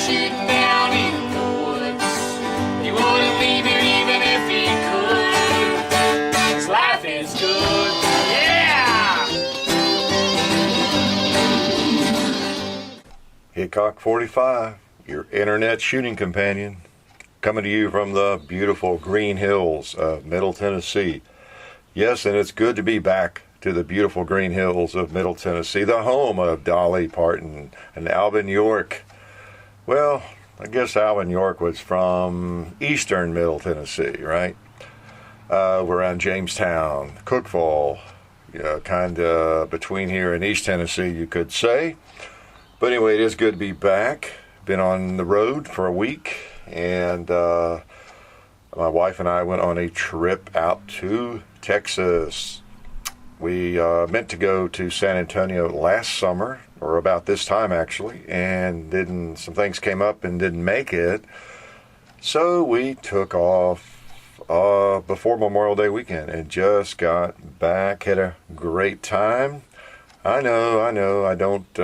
shooting down in the woods. He wouldn't leave it even if he could. 'Cause life is good, yeah! Hickok45, your internet shooting companion, coming to you from the beautiful green hills of Middle Tennessee. Yes, and it's good to be back to the beautiful green hills of Middle Tennessee, the home of Dolly Parton and Alvin York. Well, I guess Alvin York was from eastern Middle Tennessee, right? We're around Jamestown, Cookeville, kind of between here and East Tennessee, you could say. But anyway, it is good to be back. Been on the road for a week, and my wife and I went on a trip out to Texas. We meant to go to San Antonio last summer, or about this time actually, and some things came up and didn't make it. So we took off before Memorial Day weekend and just got back. Had a great time. I know, I don't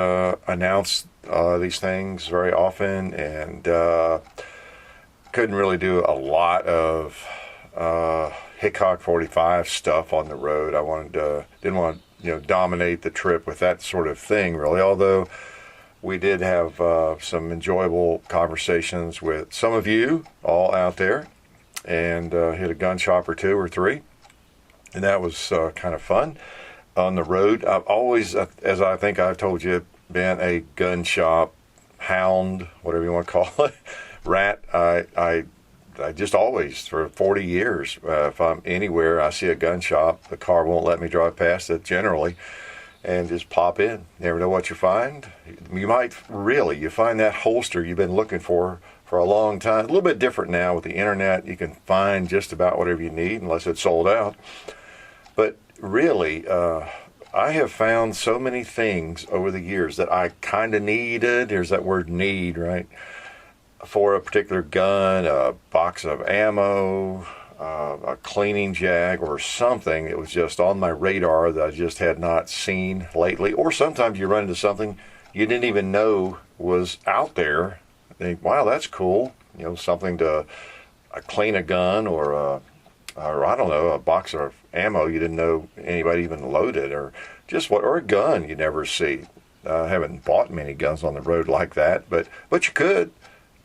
announce these things very often, and couldn't really do a lot of Hickok45 stuff on the road. Didn't want to dominate the trip with that sort of thing, really, although we did have some enjoyable conversations with some of you all out there, and hit a gun shop or two or three, and that was kind of fun on the road. I've always, as I think I've told you, been a gun shop hound, whatever you want to call it, rat. I just always, for 40 years, if I'm anywhere, I see a gun shop, the car won't let me drive past it generally, and just pop in. Never know what you find. You find that holster you've been looking for a long time. A little bit different now with the internet. You can find just about whatever you need unless it's sold out. But really, I have found so many things over the years that I kind of needed. There's that word need, right? For a particular gun, a box of ammo, a cleaning jag, or something. It was just on my radar that I just had not seen lately. Or sometimes you run into something you didn't even know was out there. Think, wow, that's cool. Something to clean a gun, or I don't know, a box of ammo you didn't know anybody even loaded, or a gun you never see. I haven't bought many guns on the road like that, but you could.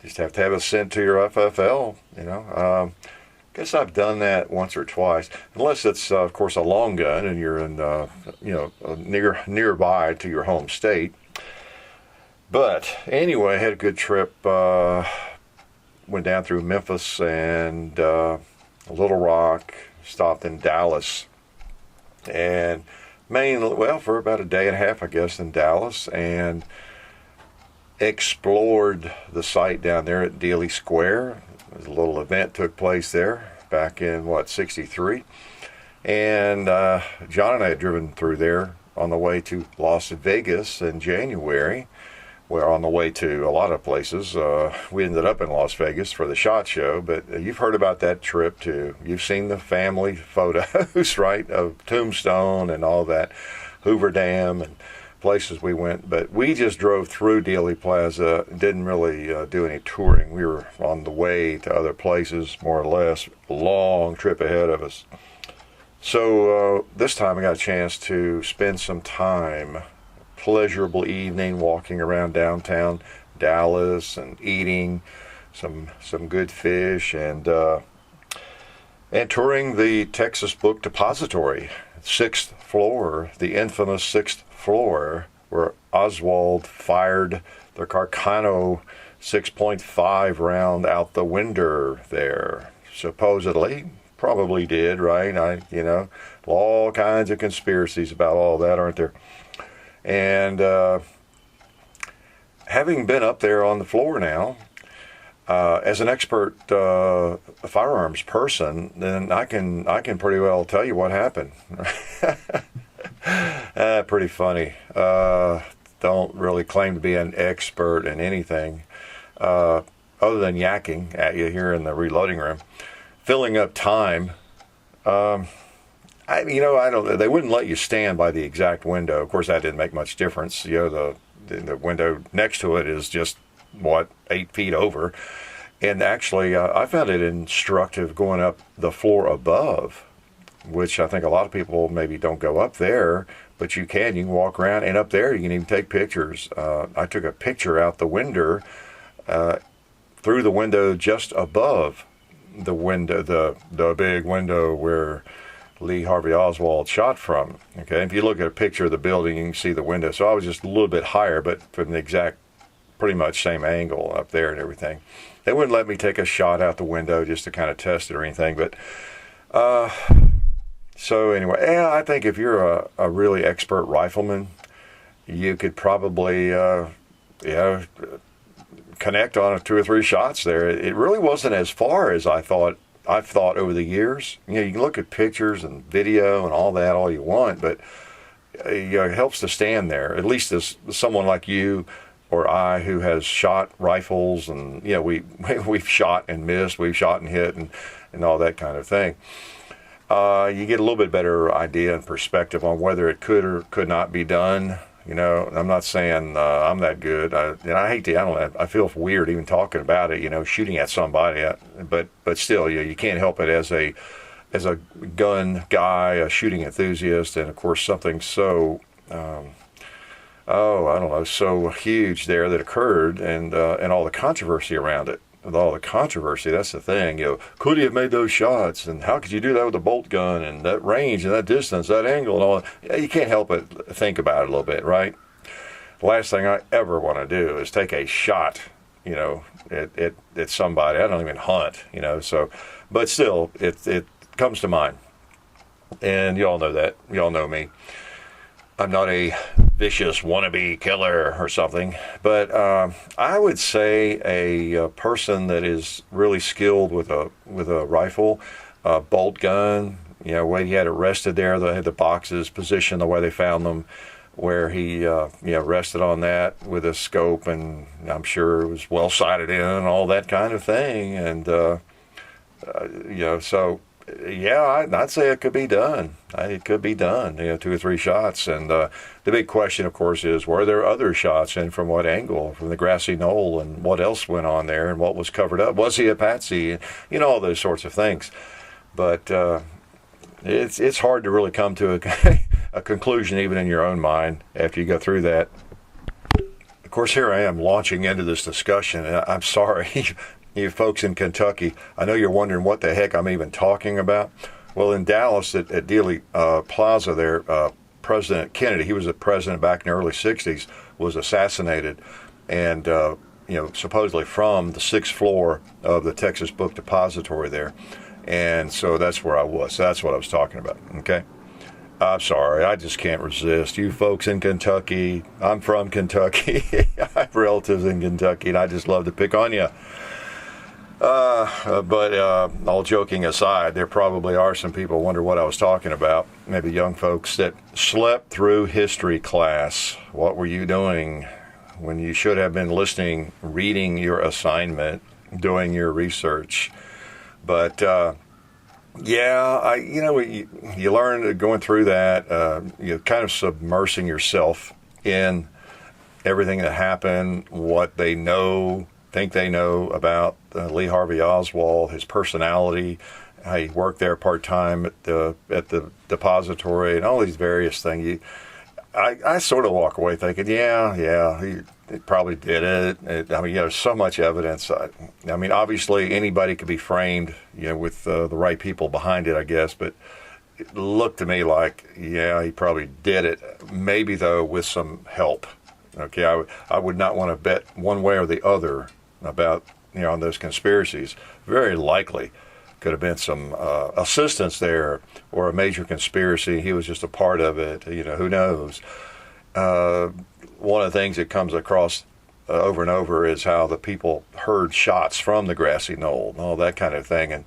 Just have to have it sent to your FFL, Guess I've done that once or twice, unless it's, of course, a long gun and you're in, nearby to your home state. But anyway, I had a good trip. Went down through Memphis and Little Rock, stopped in Dallas, and for about a day and a half, I guess, in Dallas, and explored the site down there at Dealey Square. A little event took place there back in, 63. And John and I had driven through there on the way to Las Vegas in January. We're on the way to a lot of places. We ended up in Las Vegas for the SHOT Show, but you've heard about that trip too. You've seen the family photos, right, of Tombstone and all that, Hoover Dam and places we went. But we just drove through Dealey Plaza, didn't really do any touring. We were on the way to other places, more or less, a long trip ahead of us. So this time I got a chance to spend some time, pleasurable evening, walking around downtown Dallas and eating some good fish, and touring the Texas Book Depository, 6th floor, the infamous 6th floor, where Oswald fired the Carcano 6.5 round out the window there. Supposedly, probably did, right? All kinds of conspiracies about all that, aren't there? And having been up there on the floor now, as an expert firearms person, then I can pretty well tell you what happened. Pretty funny. Don't really claim to be an expert in anything other than yakking at you here in the reloading room, filling up time. I don't. They wouldn't let you stand by the exact window. Of course, that didn't make much difference. The window next to it is just 8 feet over. And actually, I found it instructive going up the floor above, which I think a lot of people maybe don't go up there, but you can walk around, and up there you can even take pictures. I took a picture out the window, through the window just above the window, the big window where Lee Harvey Oswald shot from. Okay, if you look at a picture of the building, you can see the window. So I was just a little bit higher, but from the exact, pretty much same angle up there and everything. They wouldn't let me take a shot out the window just to kind of test it or anything, but so anyway, yeah, I think if you're a really expert rifleman, you could probably connect on 2 or 3 shots there. It really wasn't as far as I've thought over the years. You can look at pictures and video and all that all you want, but it helps to stand there, at least as someone like you or I who has shot rifles, and we've shot and missed, we've shot and hit, and all that kind of thing. You get a little bit better idea and perspective on whether it could or could not be done. I'm not saying I'm that good. I feel weird even talking about it, shooting at somebody. But still, you can't help it as a gun guy, a shooting enthusiast, and of course something so, I don't know, so huge there that occurred, and all the controversy around it. With all the controversy, that's the thing. Could he have made those shots? And how could you do that with a bolt gun and that range and that distance, that angle and all that? You can't help but think about it a little bit, right? The last thing I ever want to do is take a shot, at somebody. I don't even hunt, so, but still, it comes to mind. And you all know that. You all know me. I'm not a vicious wannabe killer or something, but I would say a person that is really skilled with a rifle, bolt gun, when he had it rested there, they had the boxes positioned the way they found them, where he rested on that with a scope, and I'm sure it was well sighted in and all that kind of thing, and so. Yeah, I'd say it could be done. It could be done, 2 or 3 shots. And the big question, of course, is were there other shots, and from what angle, from the grassy knoll, and what else went on there, and what was covered up? Was he a patsy? And, all those sorts of things. But it's hard to really come to a conclusion, even in your own mind, after you go through that. Of course, here I am launching into this discussion, and I'm sorry. You folks in Kentucky, I know you're wondering what the heck I'm even talking about. Well, in Dallas at Dealey Plaza there, President Kennedy, he was the president back in the early 60s, was assassinated, and supposedly from the 6th floor of the Texas Book Depository there. And so that's where I was. So that's what I was talking about, okay? I'm sorry, I just can't resist. You folks in Kentucky, I'm from Kentucky. I have relatives in Kentucky, and I just love to pick on you. But all joking aside, there probably are some people who wonder what I was talking about. Maybe young folks that slept through history class. What were you doing when you should have been listening, reading your assignment, doing your research? But you learn going through that. Kind of submersing yourself in everything that happened, what they think they know about Lee Harvey Oswald, his personality, how he worked there part-time at the depository, and all these various things. I sort of walk away thinking, he probably did it. There's so much evidence. Obviously anybody could be framed, with the right people behind it, I guess, but it looked to me like, he probably did it. Maybe, though, with some help. Okay, I would not want to bet one way or the other about, on those conspiracies. Very likely could have been some assistance there, or a major conspiracy. He was just a part of it. Who knows? One of the things that comes across over and over is how the people heard shots from the grassy knoll and all that kind of thing. And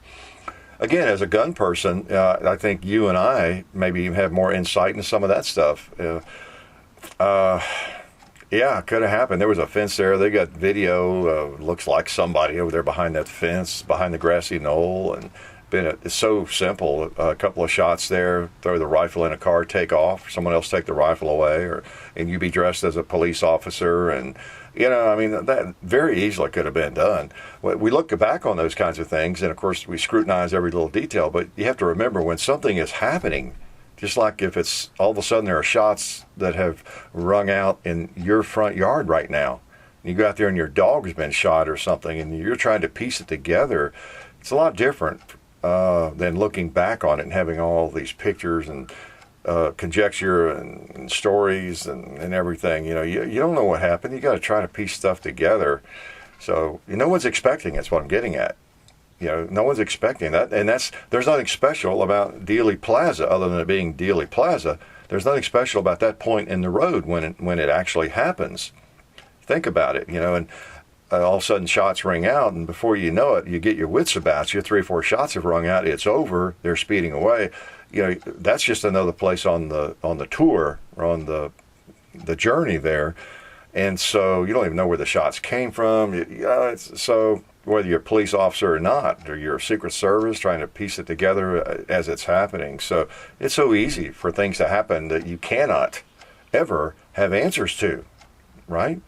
again, as a gun person, I think you and I maybe even have more insight into some of that stuff. Yeah, it could have happened. There was a fence there. They got video. Looks like somebody over there behind that fence, behind the grassy knoll, and it's so simple. A couple of shots there, throw the rifle in a car, take off. Someone else take the rifle away, and you be dressed as a police officer, and I mean, that very easily could have been done. We look back on those kinds of things, and of course we scrutinize every little detail. But you have to remember when something is happening. Just like if it's all of a sudden there are shots that have rung out in your front yard right now. You go out there and your dog's been shot or something, and you're trying to piece it together. It's a lot different than looking back on it and having all these pictures and conjecture and stories and everything. You don't know what happened. You got to try to piece stuff together. So no one's expecting. That's what I'm getting at. No one's expecting that, and there's nothing special about Dealey Plaza other than it being Dealey Plaza. There's nothing special about that point in the road when it actually happens. Think about it, and all of a sudden shots ring out, and before you know it, you get your wits about you. 3 or 4 shots have rung out. It's over. They're speeding away. That's just another place on the tour or on the journey there, and so you don't even know where the shots came from. So. Whether you're a police officer or not, or you're a Secret Service trying to piece it together as it's happening. So it's so easy for things to happen that you cannot ever have answers to, right?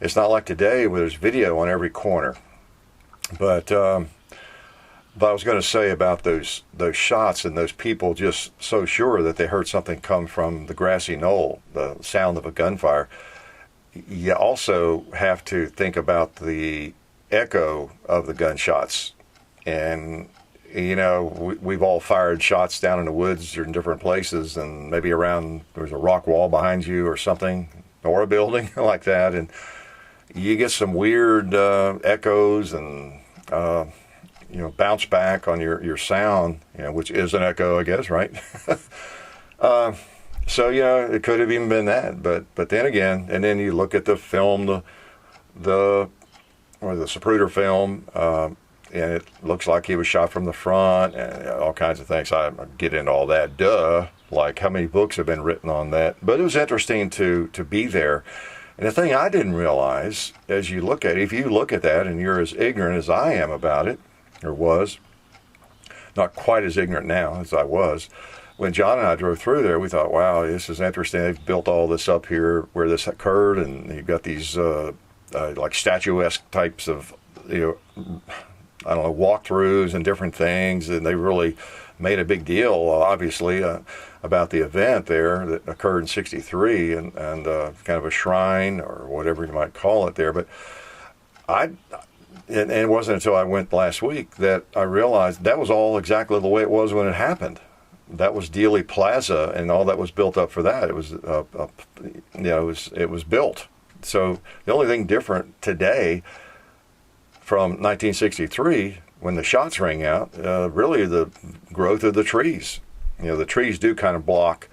It's not like today where there's video on every corner. But I was going to say about those shots and those people just so sure that they heard something come from the grassy knoll, the sound of a gunfire. You also have to think about the echo of the gunshots, and we've all fired shots down in the woods or in different places, and maybe around there's a rock wall behind you or something, or a building like that, and you get some weird echoes and bounce back on your sound, which is an echo, I guess, right? So it could have even been that, but then again, and then you look at the film, the Zapruder film, and it looks like he was shot from the front, and all kinds of things. I get into all that, like how many books have been written on that. But it was interesting to be there. And the thing I didn't realize, as you look at it, if you look at that and you're as ignorant as I am about it, or was, not quite as ignorant now as I was, when John and I drove through there, we thought, wow, this is interesting. They've built all this up here where this occurred, and you've got these like statuesque types of, walkthroughs and different things, and they really made a big deal, obviously, about the event there that occurred in '63, and kind of a shrine or whatever you might call it there. But and it wasn't until I went last week that I realized that was all exactly the way it was when it happened. That was Dealey Plaza, and all that was built up for that. It was, it was built. So the only thing different today from 1963, when the shots rang out, really the growth of the trees. The trees do kind of block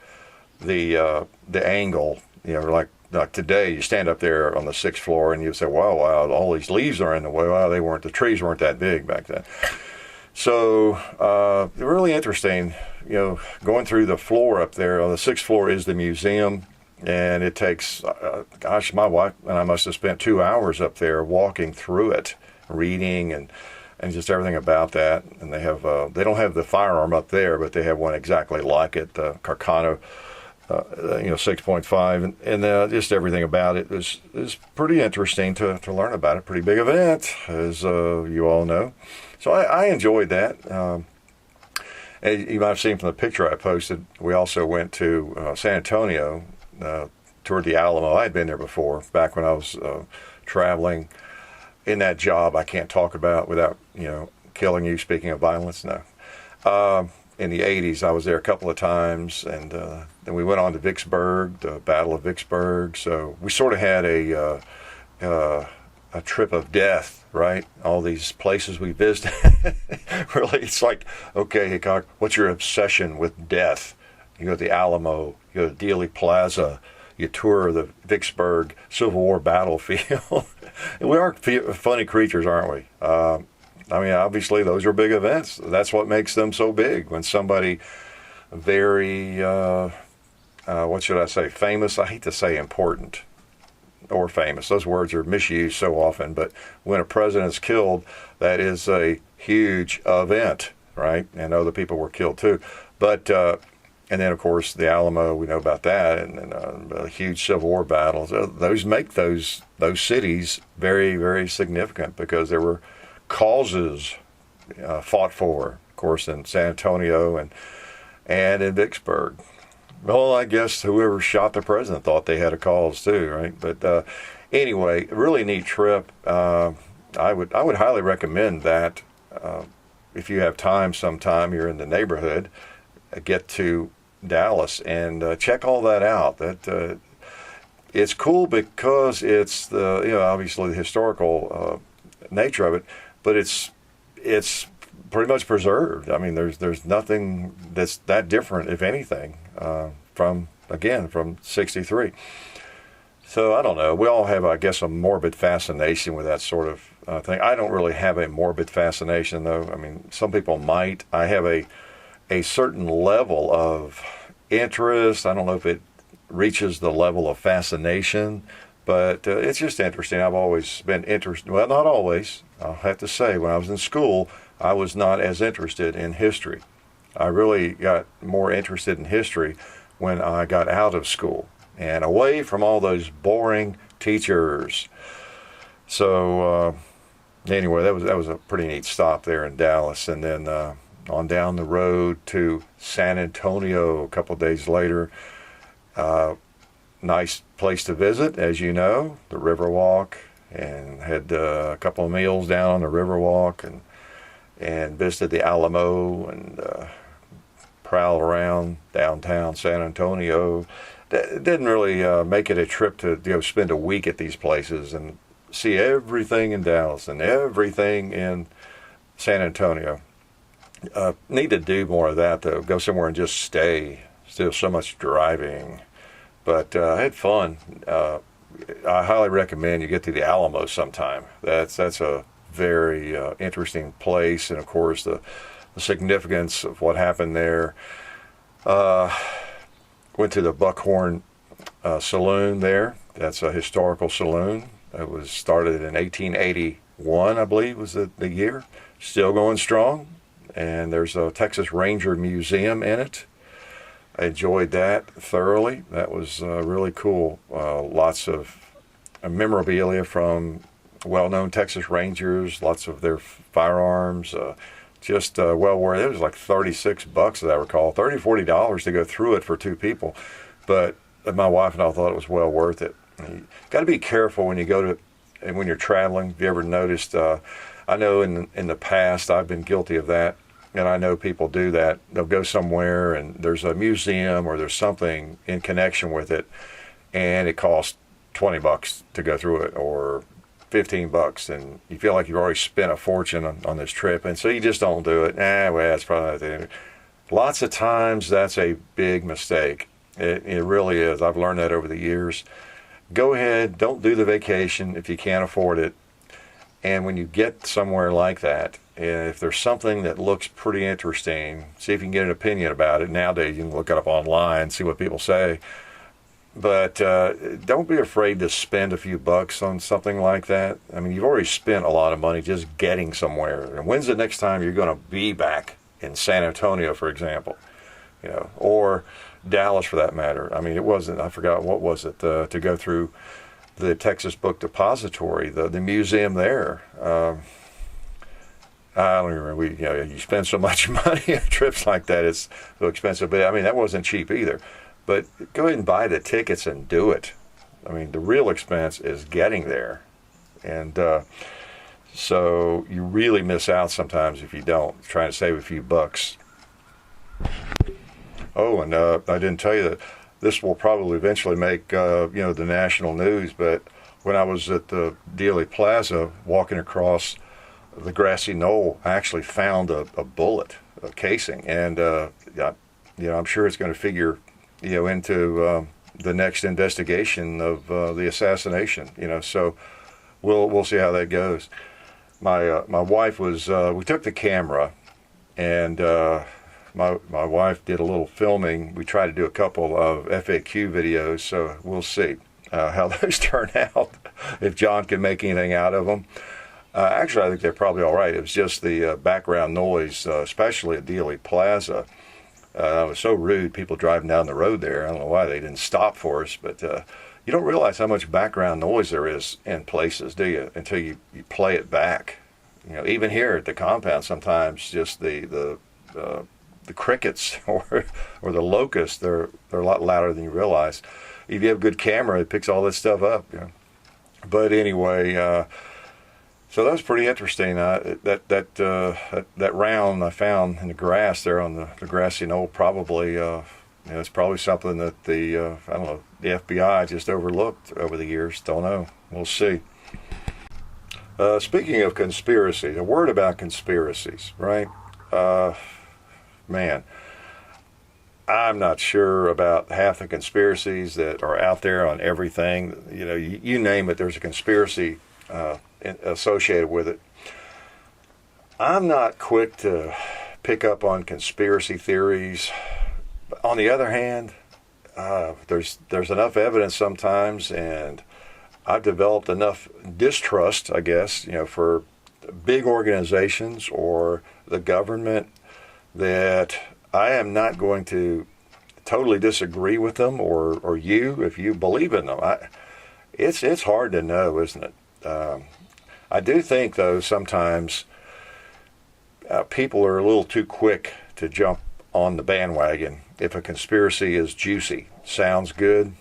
the angle. Like today, you stand up there on the 6th floor and you say, wow, all these leaves are in the way. Well, the trees weren't that big back then. So really interesting, going through the floor up there. On the 6th floor is the museum. And it takes, my wife and I must have spent 2 hours up there walking through it, reading and just everything about that. And they have, they don't have the firearm up there, but they have one exactly like it, the Carcano, 6.5, and just everything about it is pretty interesting to learn about. A pretty big event, as you all know. So I enjoyed that. And you might have seen from the picture I posted, we also went to San Antonio, toward the Alamo. I had been there before, back when I was traveling in that job I can't talk about without, killing you, speaking of violence. No. In the 80s, I was there a couple of times, and then we went on to Vicksburg, the Battle of Vicksburg. So we sort of had a trip of death, right? All these places we visited. Really, it's like, okay, Hickok, what's your obsession with death? You go to the Alamo, you go to Dealey Plaza, you tour the Vicksburg Civil War battlefield. We are funny creatures, aren't we? Obviously, those are big events. That's what makes them so big. When somebody very, famous, I hate to say important or famous. Those words are misused so often. But when a president's killed, that is a huge event. right? And other people were killed too. But and then of course the Alamo, we know about that, and then huge Civil War battles. Those make those cities very, very significant because there were causes fought for, of course, in San Antonio and in Vicksburg. Well, I guess whoever shot the president thought they had a cause too, right? But anyway, really neat trip. I would highly recommend that if you have time sometime, you're in the neighborhood, get to Dallas and check all that out. That it's cool because it's the obviously the historical nature of it, but it's pretty much preserved. I mean, there's nothing that's that different, if anything, from 63. So I don't know. We all have, I guess, a morbid fascination with that sort of thing. I don't really have a morbid fascination, though. I mean, some people might. I have a certain level of interest. I don't know if it reaches the level of fascination, but it's just interesting. I've always been interested. Well, not always. I'll have to say, when I was in school, I was not as interested in history. I really got more interested in history when I got out of school and away from all those boring teachers. So anyway, that was a pretty neat stop there in Dallas, and then on down the road to San Antonio a couple of days later. Nice place to visit, as you know, the Riverwalk, and had a couple of meals down on the Riverwalk, and visited the Alamo, and prowled around downtown San Antonio. Didn't really make it a trip to go spend a week at these places and see everything in Dallas and everything in San Antonio. Need to do more of that, though. Go somewhere and just stay. Still so much driving. But I had fun. I highly recommend you get to the Alamo sometime. That's a very interesting place, and of course the significance of what happened there. Went to the Buckhorn Saloon there. That's a historical saloon. It was started in 1881, I believe, was the year. Still going strong. And there's a Texas Ranger Museum in it. I enjoyed that thoroughly. That was really cool. Lots of memorabilia from well-known Texas Rangers, lots of their firearms, just well worth it. It was like $36, as I recall, $30, $40 to go through it for two people. But my wife and I thought it was well worth it. You got to be careful when you go to, and when you're traveling. Have you ever noticed, I know in the past I've been guilty of that. And I know people do that. They'll go somewhere and there's a museum or there's something in connection with it, and it costs $20 to go through it, or $15, and you feel like you've already spent a fortune on this trip, and so you just don't do it. Well, that's probably not the end. Lots of times that's a big mistake. It really is. I've learned that over the years. Go ahead, don't do the vacation if you can't afford it. And when you get somewhere like that, if there's something that looks pretty interesting, see if you can get an opinion about it. Nowadays, you can look it up online, see what people say. But don't be afraid to spend a few bucks on something like that. I mean, you've already spent a lot of money just getting somewhere. And when's the next time you're going to be back in San Antonio, for example? Or Dallas, for that matter. I mean, it wasn't, I forgot, what was it, to go through the Texas Book Depository, the museum there. I don't remember. You spend so much money on trips like that; it's so expensive. But I mean, that wasn't cheap either. But go ahead and buy the tickets and do it. I mean, the real expense is getting there, and so you really miss out sometimes if you don't. Trying to save a few bucks. Oh, and I didn't tell you that this will probably eventually make the national news. But when I was at the Dealey Plaza walking across the grassy knoll, I actually found a bullet, a casing, and I'm sure it's going to figure into the next investigation of the assassination. So we'll see how that goes. My wife was we took the camera, and my wife did a little filming. We tried to do a couple of FAQ videos, so we'll see how those turn out, if John can make anything out of them. Actually, I think they're probably all right. It was just the background noise, especially at Dealey Plaza. It was so rude, people driving down the road there. I don't know why they didn't stop for us, but you don't realize how much background noise there is in places, do you, until you play it back. You know, even here at the compound, sometimes just the crickets or the locusts, they're a lot louder than you realize. If you have a good camera, it picks all this stuff up. You know? But anyway, so that was pretty interesting. That round I found in the grass there on the grassy knoll, probably it's probably something that the I don't know, the FBI just overlooked over the years. Don't know. We'll see. Speaking of conspiracy, a word about conspiracies, right? Man, I'm not sure about half the conspiracies that are out there on everything. You know, you name it, there's a conspiracy associated with it. I'm not quick to pick up on conspiracy theories. On the other hand, there's enough evidence sometimes, and I've developed enough distrust, I guess, for big organizations or the government, that I am not going to totally disagree with them or you if you believe in them. It's hard to know, isn't it? I do think, though, sometimes people are a little too quick to jump on the bandwagon if a conspiracy is juicy, sounds good.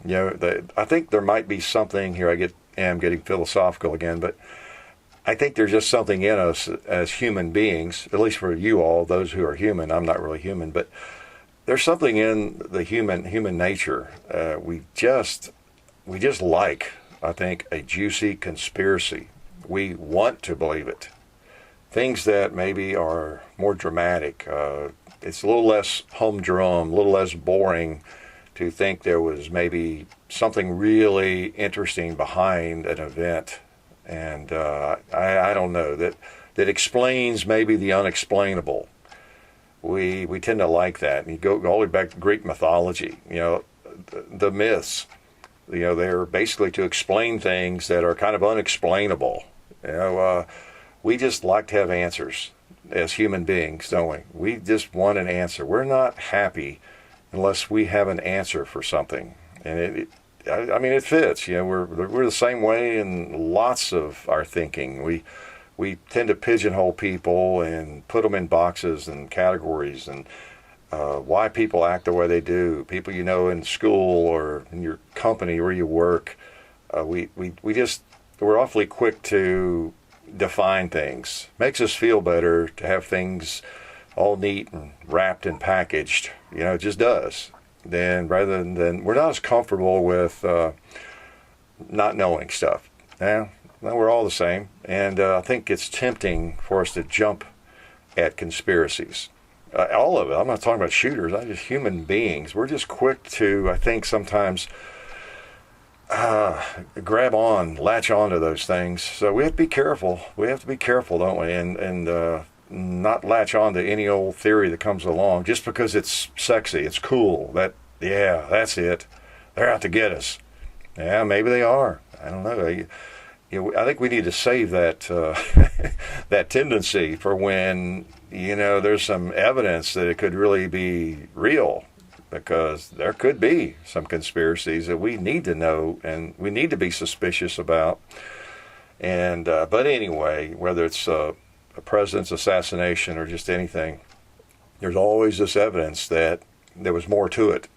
I think there might be something here. I'm getting philosophical again, but I think there's just something in us as human beings, at least for you all, those who are human. I'm not really human, but there's something in the human nature. We just like, I think, a juicy conspiracy. We want to believe it. Things that maybe are more dramatic. It's a little less humdrum, a little less boring to think there was maybe something really interesting behind an event. And I don't know, that explains maybe the unexplainable. We tend to like that. And you go all the way back to Greek mythology, the myths, they're basically to explain things that are kind of unexplainable. We just like to have answers as human beings, don't we? We just want an answer. We're not happy unless we have an answer for something. And it fits. We're the same way in lots of our thinking. We tend to pigeonhole people and put them in boxes and categories, and why people act the way they do. People in school or in your company where you work. We're awfully quick to define things. Makes us feel better to have things all neat and wrapped and packaged. It just does. Then rather than we're not as comfortable with not knowing stuff. Yeah, well, we're all the same, and I think it's tempting for us to jump at conspiracies. All of it. I'm not talking about shooters. I'm just human beings. We're just quick to, I think, sometimes latch on to those things. So we have to be careful. We have to be careful, don't we? And not latch on to any old theory that comes along just because it's sexy, it's cool. That's it. They're out to get us. Yeah, maybe they are. I don't know. I think we need to save that that tendency for when there's some evidence that it could really be real, because there could be some conspiracies that we need to know and we need to be suspicious about. And but anyway, whether it's a president's assassination or just anything, there's always this evidence that there was more to it.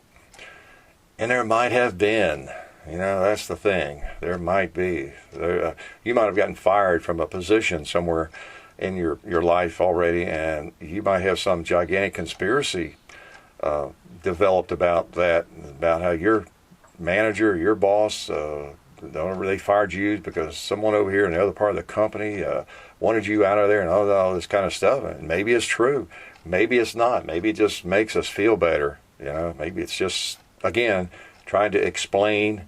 And there might have been. That's the thing. There might be. You might have gotten fired from a position somewhere in your life already, and you might have some gigantic conspiracy developed about that, about how your manager, your boss, they fired you because someone over here in the other part of the company wanted you out of there, and all this kind of stuff. And maybe it's true. Maybe it's not. Maybe it just makes us feel better. Maybe it's just, again, trying to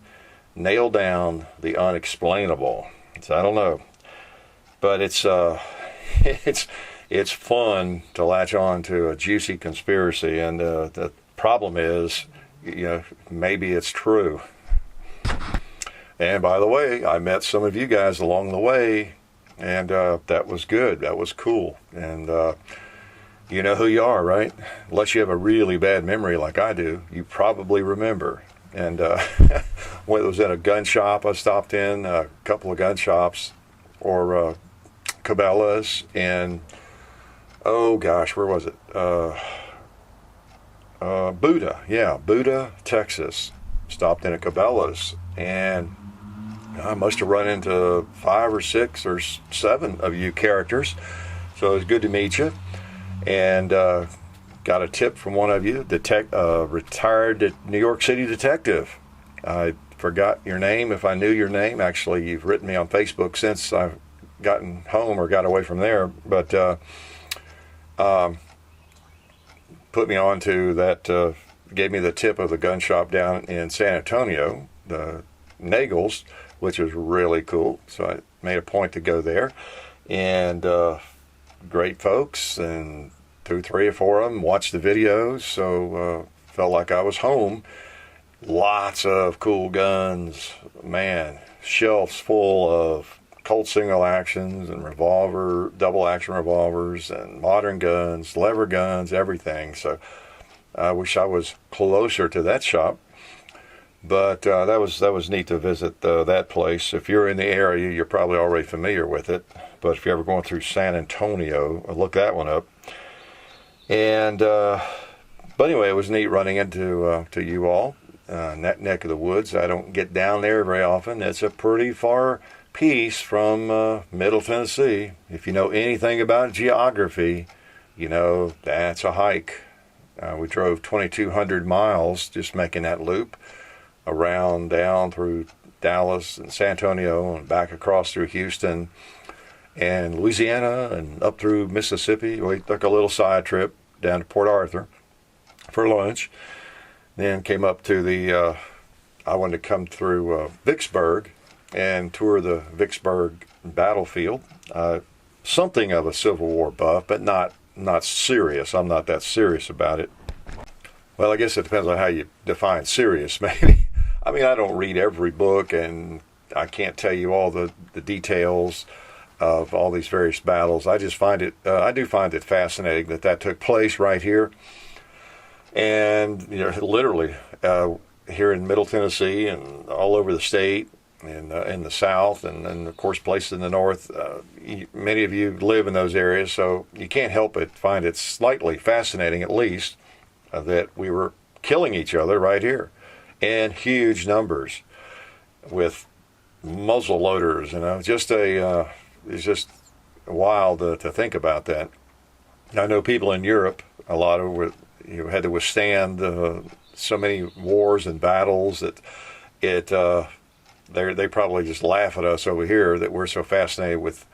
nail down the unexplainable. So I don't know. But it's fun to latch on to a juicy conspiracy, and the problem is, maybe it's true. And by the way, I met some of you guys along the way And that was good. That was cool. And you know who you are, right? Unless you have a really bad memory like I do, you probably remember. And when it was at a gun shop I stopped in, a couple of gun shops, or Cabela's, and oh gosh, where was it? Buda, yeah, Buda, Texas. Stopped in at Cabela's, and I must have run into 5 or 6 or 7 of you characters. So it was good to meet you, and got a tip from one of you, retired New York City detective. I forgot your name. If I knew your name, actually, you've written me on Facebook since I've gotten home or got away from there, but put me on to that, gave me the tip of the gun shop down in San Antonio, the Nagels, which was really cool. So I made a point to go there, and great folks, and 2, 3 or 4 of them watched the videos, so felt like I was home. Lots of cool guns, man, shelves full of Colt single actions and double action revolvers and modern guns, lever guns, everything. So I wish I was closer to that shop, but that was neat to visit that place. If you're in the area, you're probably already familiar with it, but if you're ever going through San Antonio, look that one up. And but anyway, it was neat running into to you all in that neck of the woods. I don't get down there very often. It's a pretty far piece from Middle Tennessee. If you know anything about geography, you know that's a hike. We drove 2,200 miles just making that loop around down through Dallas and San Antonio and back across through Houston and Louisiana and up through Mississippi. We took a little side trip down to Port Arthur for lunch. Then came up to I wanted to come through Vicksburg and tour the Vicksburg battlefield. Something of a Civil War buff, but not serious. I'm not that serious about it. Well, I guess it depends on how you define serious, maybe. I mean, I don't read every book, and I can't tell you all the details of all these various battles. I just find it, I do find it fascinating that took place right here. And, you know, literally here in Middle Tennessee and all over the state, and in the South, and of course places in the North. Many of you live in those areas, so you can't help but find it slightly fascinating, at least, that we were killing each other right here in huge numbers with muzzle loaders. You know, it's just wild to think about that. I know people in Europe, a lot of had to withstand so many wars and battles that they probably just laugh at us over here that we're so fascinated with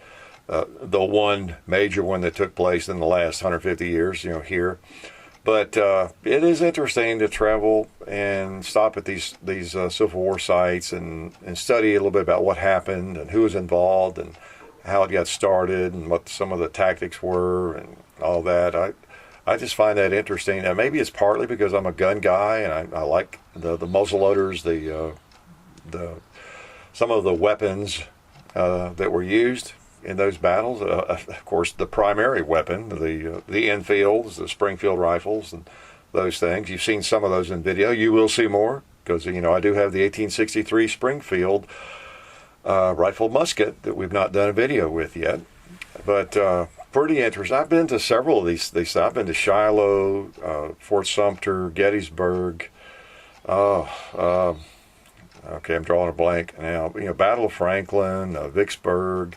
the one major one that took place in the last 150 years, you know, here. But it is interesting to travel and stop at these Civil War sites and study a little bit about what happened and who was involved and how it got started and what some of the tactics were and all that. I just find that interesting. And maybe it's partly because I'm a gun guy and I like the muzzle loaders, some of the weapons that were used in those battles. Of course, the primary weapon, the Enfields, the Springfield rifles, and those things. You've seen some of those in video. You will see more because, you know, I do have the 1863 Springfield rifle musket that we've not done a video with yet. But pretty interesting. I've been to several of these. I've been to Shiloh, Fort Sumter, Gettysburg. Okay, I'm drawing a blank now. You know, Battle of Franklin, Vicksburg.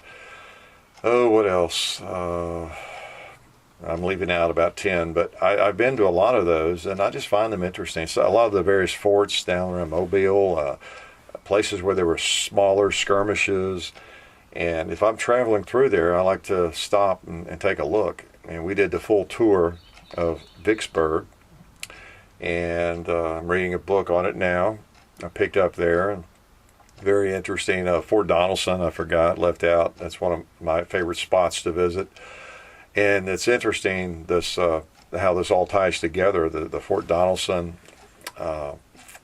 Oh, what else? I'm leaving out about 10, but I've been to a lot of those, and I just find them interesting. So a lot of the various forts down around Mobile, places where there were smaller skirmishes. And if I'm traveling through there, I like to stop and take a look. And we did the full tour of Vicksburg, and I'm reading a book on it now. I picked up there. Very interesting. Fort Donelson, I forgot, left out. That's one of my favorite spots to visit. And it's interesting how this all ties together. The Fort Donelson,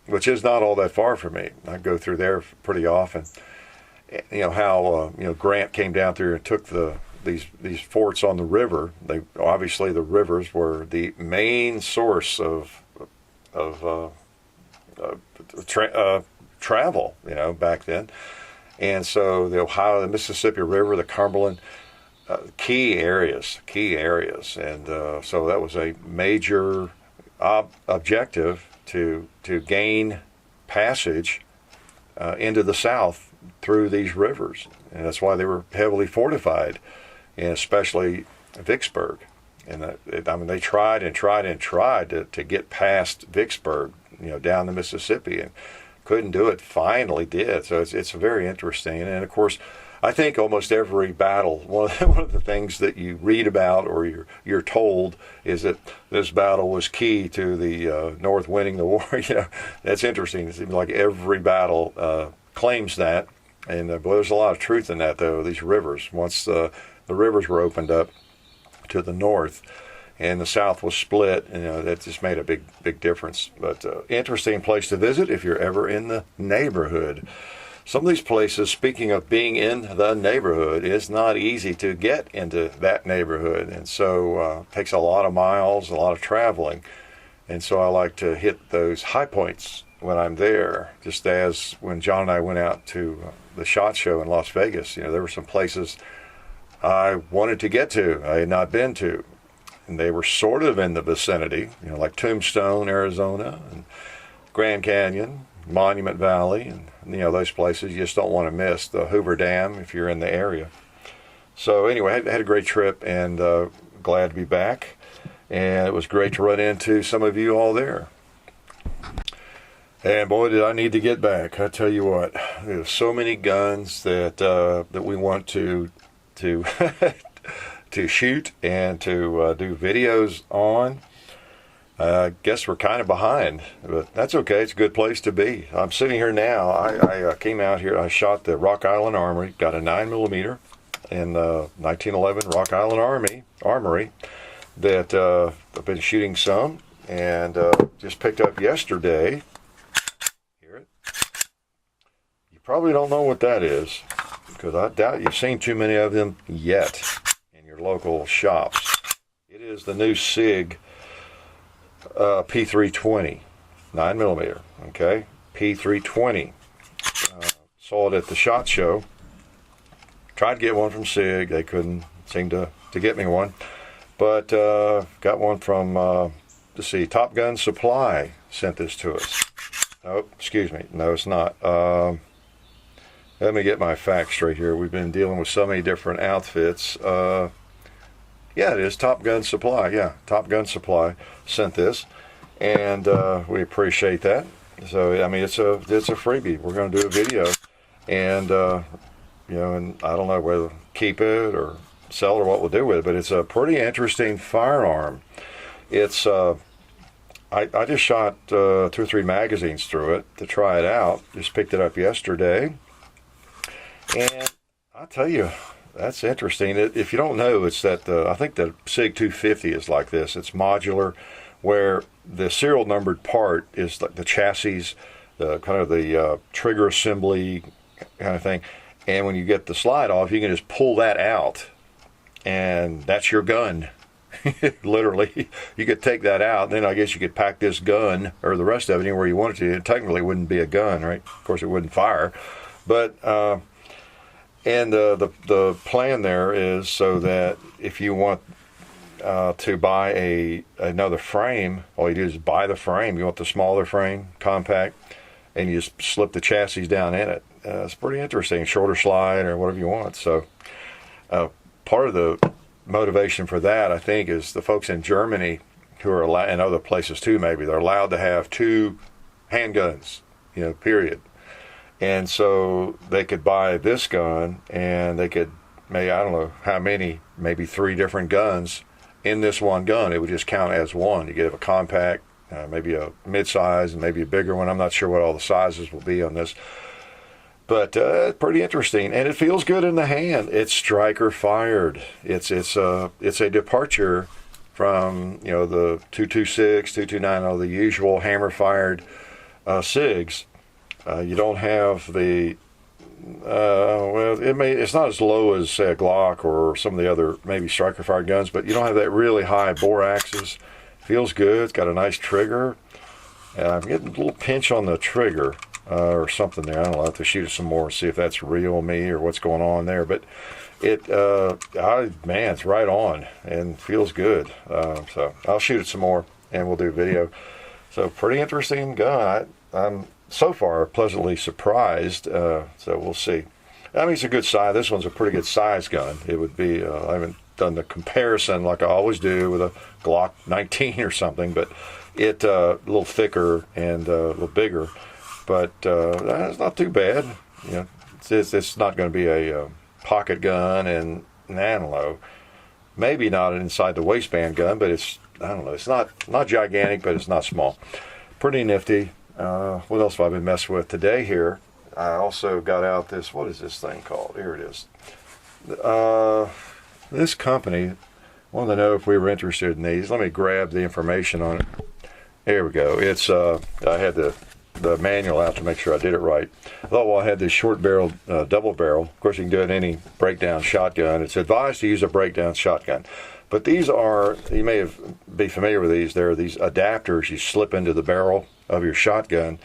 which is not all that far from me. I go through there pretty often. how Grant came down through and took these forts on the river. They obviously, the rivers were the main source of travel, back then. And so the Ohio, the Mississippi River, the Cumberland, key areas, and so that was a major objective to gain passage into the South through these rivers, and that's why they were heavily fortified, and especially Vicksburg. And they tried and tried and tried to get past Vicksburg, down the Mississippi, and couldn't do it. Finally did. So it's very interesting. And of course, I think almost every battle, one of the things that you read about or you're told is that this battle was key to the North winning the war. That's interesting. It seems like every battle claims that, and but there's a lot of truth in that, though. These rivers, once the rivers were opened up to the north, and the South was split, that just made a big difference. But interesting place to visit if you're ever in the neighborhood. Some of these places, speaking of being in the neighborhood, it's not easy to get into that neighborhood, and so it takes a lot of miles, a lot of traveling, and so I like to hit those high points when I'm there. Just as when John and I went out to the SHOT Show in Las Vegas, there were some places I wanted to get to, I had not been to, and they were sort of in the vicinity, like Tombstone, Arizona, and Grand Canyon, Monument Valley, and those places you just don't want to miss. The Hoover Dam, if you're in the area. So anyway, I had a great trip, and glad to be back, and it was great to run into some of you all there. And boy, did I need to get back. I tell you what, there's so many guns that we want to to shoot and to do videos on. I guess we're kind of behind, but that's okay. It's a good place to be. I'm sitting here now. I came out here. I shot the Rock Island Armory. Got a 9mm in 1911 Rock Island Armory that I've been shooting some, and just picked up yesterday. Hear it? You probably don't know what that is, because I doubt you've seen too many of them yet in your local shops. It is the new SIG P320, 9mm, okay? P320. Saw it at the SHOT Show. Tried to get one from SIG. They couldn't seem to get me one. But got one from, let's see, Top Gun Supply sent this to us. Oh, excuse me. No, it's not. Let me get my facts straight here. We've been dealing with so many different outfits. Yeah, it is Top Gun Supply. Yeah, Top Gun Supply sent this, and we appreciate that. So, I mean, it's a freebie. We're going to do a video, and and I don't know whether to keep it or sell or what we'll do with it, but it's a pretty interesting firearm. It's I just shot 2 or 3 magazines through it to try it out. Just picked it up yesterday, and I'll tell you, that's interesting. If you don't know, it's that I think the SIG 250 is like this. It's modular, where the serial numbered part is like the chassis, the kind of the trigger assembly kind of thing. And when you get the slide off, you can just pull that out, and that's your gun. Literally, you could take that out, and then I guess you could pack this gun or the rest of it anywhere you wanted to. It technically wouldn't be a gun, right? Of course, it wouldn't fire, but. And the plan there is so that if you want to buy another frame, all you do is buy the frame. You want the smaller frame, compact, and you just slip the chassis down in it. It's pretty interesting, shorter slide or whatever you want. So part of the motivation for that, I think, is the folks in Germany who are allowed, and other places too maybe, they're allowed to have 2 handguns, period. And so they could buy this gun, and they could, maybe, I don't know how many, maybe 3 different guns in this one gun. It would just count as one. You could have a compact, maybe a mid-size, and maybe a bigger one. I'm not sure what all the sizes will be on this. But pretty interesting, and it feels good in the hand. It's striker fired. It's a departure from the 226, 229, the usual hammer fired SIGs. You don't have the it's not as low as say a Glock or some of the other maybe striker fired guns, but you don't have that really high bore axis. Feels good. It's got a nice trigger. I'm getting a little pinch on the trigger or something there. I don't know. I'll have to shoot it some more and see if that's real me or what's going on there. But man, it's right on and feels good. So I'll shoot it some more and we'll do video. So pretty interesting gun. I'm so far pleasantly surprised. So we'll see. I mean, it's a good size. This one's a pretty good size gun. It would be, I haven't done the comparison like I always do with a Glock 19 or something, but it a little thicker and a little bigger. But it's not too bad. You know, it's not going to be a pocket gun and an antelope. Maybe not an inside the waistband gun, but it's, I don't know, it's not gigantic, but it's not small. Pretty nifty. What else have I been messing with today here? I also got out this, what is this thing called? Here it is. This company, wanted to know if we were interested in these. Let me grab the information on it. There we go. It's, I had the manual out to make sure I did it right. I thought, well, I had this short barrel, double barrel. Of course, you can do it in any breakdown shotgun. It's advised to use a breakdown shotgun. But these are, you may be familiar with these. There are these adapters you slip into the barrel of your shotgun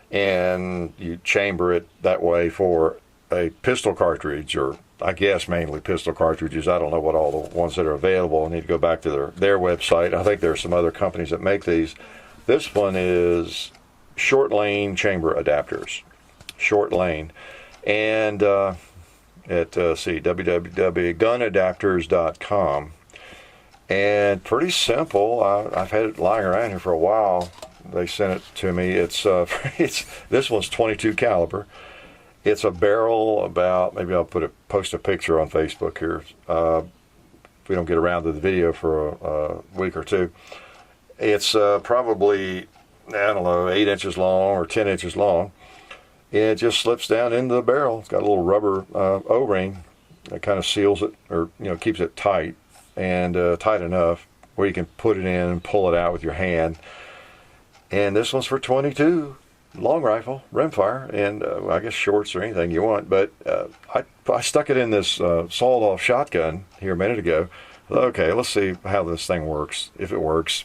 and you chamber it that way for a pistol cartridge, or I guess mainly pistol cartridges. I don't know what all the ones that are available. I need to go back to their website. I think there are some other companies that make these. This one is short lane chamber adapters. Short lane. And at www.gunadapters.com. And pretty simple. I've had it lying around here for a while. They sent it to me. It's this one's 22 caliber. It's a barrel about, maybe I'll post a picture on Facebook here if we don't get around to the video for a week or two. It's probably, I don't know, 8 inches long or 10 inches long. It just slips down into the barrel. It's got a little rubber O-ring that kind of seals it, or keeps it tight and tight enough where you can put it in and pull it out with your hand. And this one's for 22, long rifle, rimfire, and I guess shorts or anything you want. But I stuck it in this sawed-off shotgun here a minute ago. Okay, let's see how this thing works, if it works.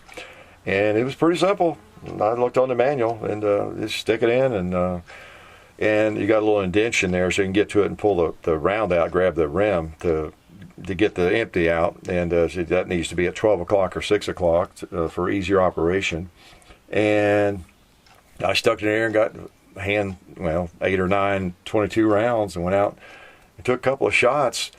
And it was pretty simple. I looked on the manual and just stick it in, and you got a little indentation there so you can get to it and pull the round out, grab the rim to get the empty out. And so that needs to be at 12 o'clock or 6 o'clock for easier operation. And I stuck it in there and got 8 or 9 22 rounds and went out and took a couple of shots.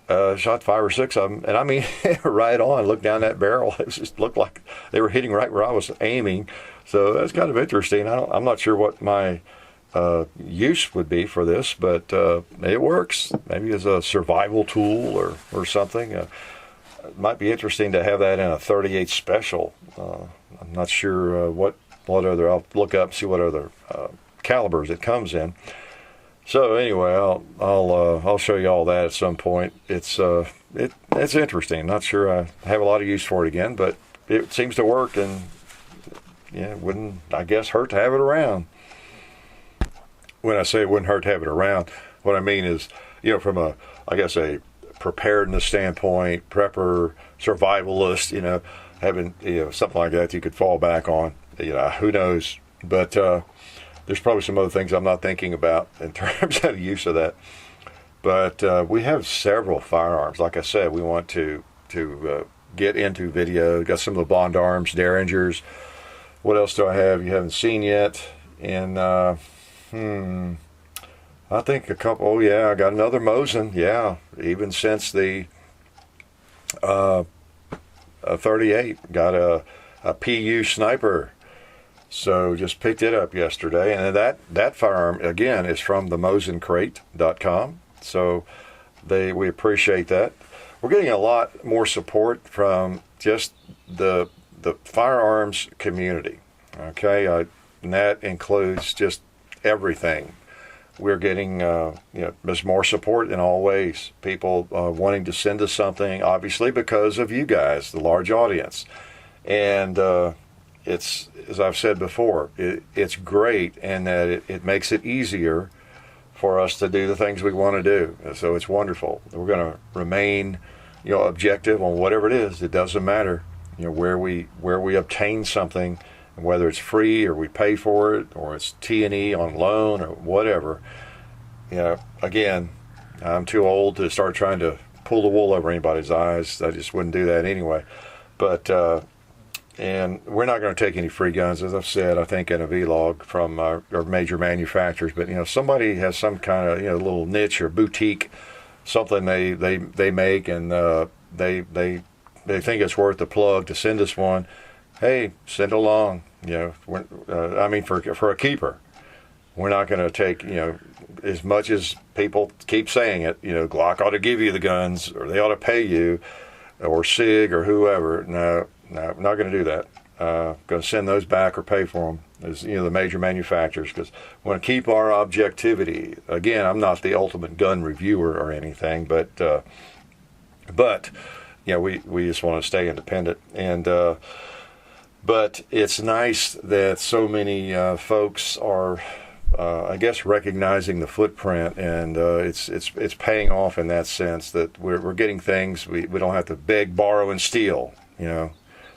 Shot 5 or 6 of them, and I mean, right on. Looked down that barrel; it just looked like they were hitting right where I was aiming. So that's kind of interesting. I'm not sure what my use would be for this, but it works. Maybe as a survival tool or something. It might be interesting to have that in a 38 special. I'm not sure what other. I'll look up and see what other calibers it comes in. So anyway, I'll show you all that at some point. It's interesting. Not sure I have a lot of use for it again, but it seems to work, and it wouldn't, I guess, hurt to have it around. When I say it wouldn't hurt to have it around, what I mean is, from a preparedness standpoint, prepper, survivalist, having something like that you could fall back on. Who knows? But there's probably some other things I'm not thinking about in terms of the use of that. But we have several firearms. Like I said, we want to get into video. Got some of the Bond Arms, Derringers. What else do I have you haven't seen yet? And I think a couple. Oh yeah, I got another Mosin. Yeah, even since the 38, got a PU sniper. So just picked it up yesterday, and that firearm again is from the MosinCrate.com. So we appreciate that. We're getting a lot more support from just the firearms community. Okay, and that includes just everything. We're getting there's more support in all ways. People wanting to send us something, obviously because of you guys, the large audience, and it's, as I've said before, it's great in that it makes it easier for us to do the things we want to do. So it's wonderful. We're going to remain, objective on whatever it is. It doesn't matter, where we obtain something, whether it's free or we pay for it or it's T&E on loan or whatever. Again, I'm too old to start trying to pull the wool over anybody's eyes. I just wouldn't do that anyway. But and we're not going to take any free guns, as I've said, I think, in a vlog from our major manufacturers. But somebody has some kind of little niche or boutique, something they make, and they think it's worth the plug to send us one. Hey, send along. For a keeper, we're not going to take as much as people keep saying it. Glock ought to give you the guns, or they ought to pay you, or SIG or whoever. No, we're not going to do that. Going to send those back or pay for them, as the major manufacturers, because we want to keep our objectivity. Again, I'm not the ultimate gun reviewer or anything, but we just want to stay independent. And but it's nice that so many folks are, I guess, recognizing the footprint, and it's paying off in that sense that we're getting things we don't have to beg, borrow, and steal.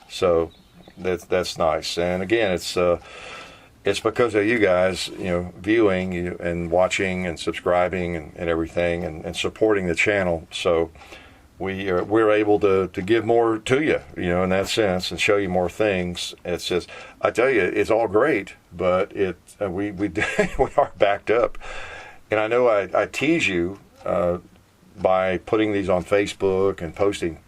So that's nice. And again, it's because of you guys, viewing and watching and subscribing and everything, and supporting the channel. So we're able to give more to you, in that sense, and show you more things. It's just, I tell you, it's all great, but we we are backed up. And I know I tease you by putting these on Facebook and posting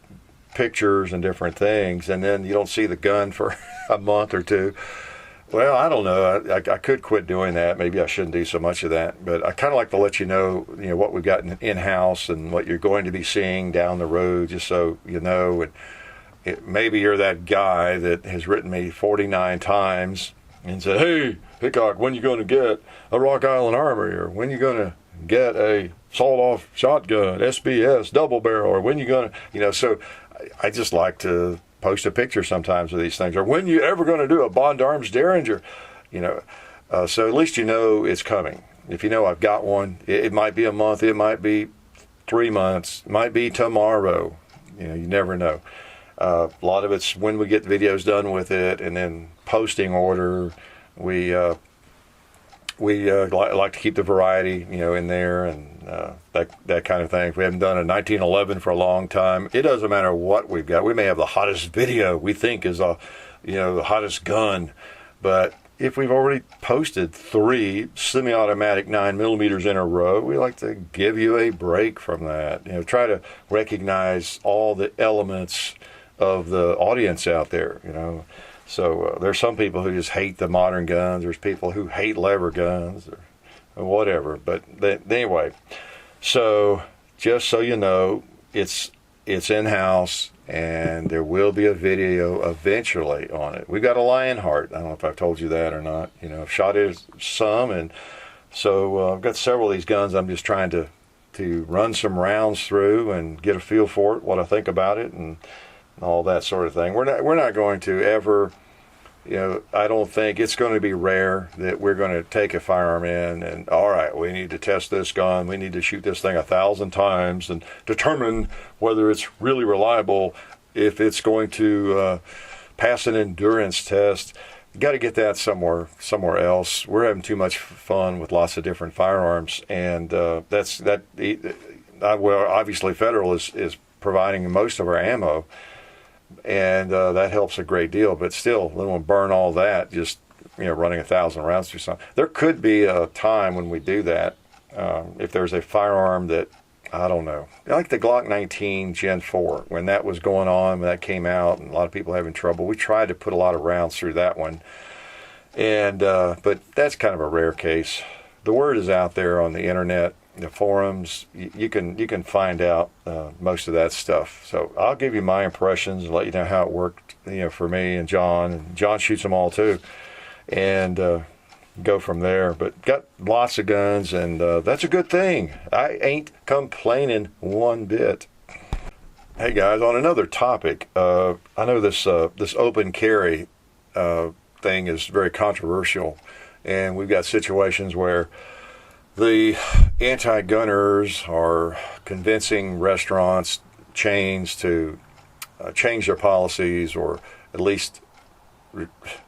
pictures and different things, and then you don't see the gun for a month or two. Well, I don't know. I could quit doing that. Maybe I shouldn't do so much of that. But I kind of like to let you know, what we've got in-house and what you're going to be seeing down the road, just so you know. And maybe you're that guy that has written me 49 times and said, "Hey, Hickok, when you going to get a Rock Island Armory? Or when you going to get a sawed-off shotgun, SBS, double barrel? Or when you going to," so I just like to post a picture sometimes of these things, or when you ever going to do a Bond Arms Derringer, so at least it's coming. If I've got one, it might be a month, it might be 3 months, it might be tomorrow. You never know. A lot of it's when we get videos done with it, and then posting order. We like to keep the variety, in there, and that kind of thing. If we haven't done a 1911 for a long time, it doesn't matter what we've got. We may have the hottest video we think is the hottest gun, but if we've already posted 3 semi-automatic 9mm in a row, we like to give you a break from that. Try to recognize all the elements of the audience out there. So there's some people who just hate the modern guns. There's people who hate lever guns or whatever. But anyway, so just so you know, it's in-house, and there will be a video eventually on it. We've got a Lionheart. I don't know if I've told you that or not. I've shot it some, and so I've got several of these guns. I'm just trying to run some rounds through and get a feel for it, what I think about it, and all that sort of thing. We're not going to ever, I don't think it's going to be rare that we're going to take a firearm in and, all right, we need to test this gun, we need to shoot this thing 1,000 times and determine whether it's really reliable, if it's going to pass an endurance test. You got to get that somewhere else. We're having too much fun with lots of different firearms, and obviously Federal is providing most of our ammo, and that helps a great deal. But still, they won't burn all that just running 1,000 rounds through something. There could be a time when we do that, if there's a firearm that, I don't know, like the Glock 19 Gen 4, when that was going on, when that came out, and a lot of people having trouble. We tried to put a lot of rounds through that one, and but that's kind of a rare case. The word is out there on the internet, the forums. You can find out most of that stuff. So I'll give you my impressions and let you know how it worked, for me and John. And John shoots them all too, and go from there. But got lots of guns, and that's a good thing. I ain't complaining one bit. Hey guys, on another topic, I know this open carry thing is very controversial, and we've got situations where The anti-gunners are convincing restaurants, chains to change their policies, or at least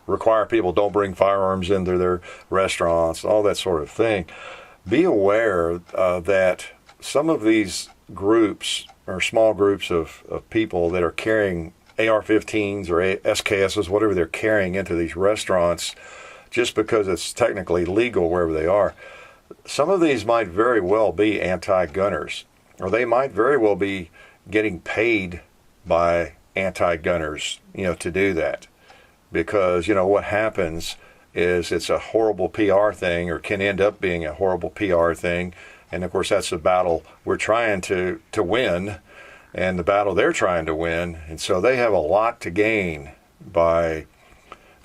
require people don't bring firearms into their restaurants, all that sort of thing. Be aware that some of these groups or small groups of people that are carrying AR-15s or SKSs, whatever they're carrying into these restaurants, just because it's technically legal wherever they are, some of these might very well be anti-gunners, or they might very well be getting paid by anti-gunners, to do that. Because, what happens is it's a horrible PR thing, or can end up being a horrible PR thing. And of course, that's the battle we're trying to win, and the battle they're trying to win. And so they have a lot to gain by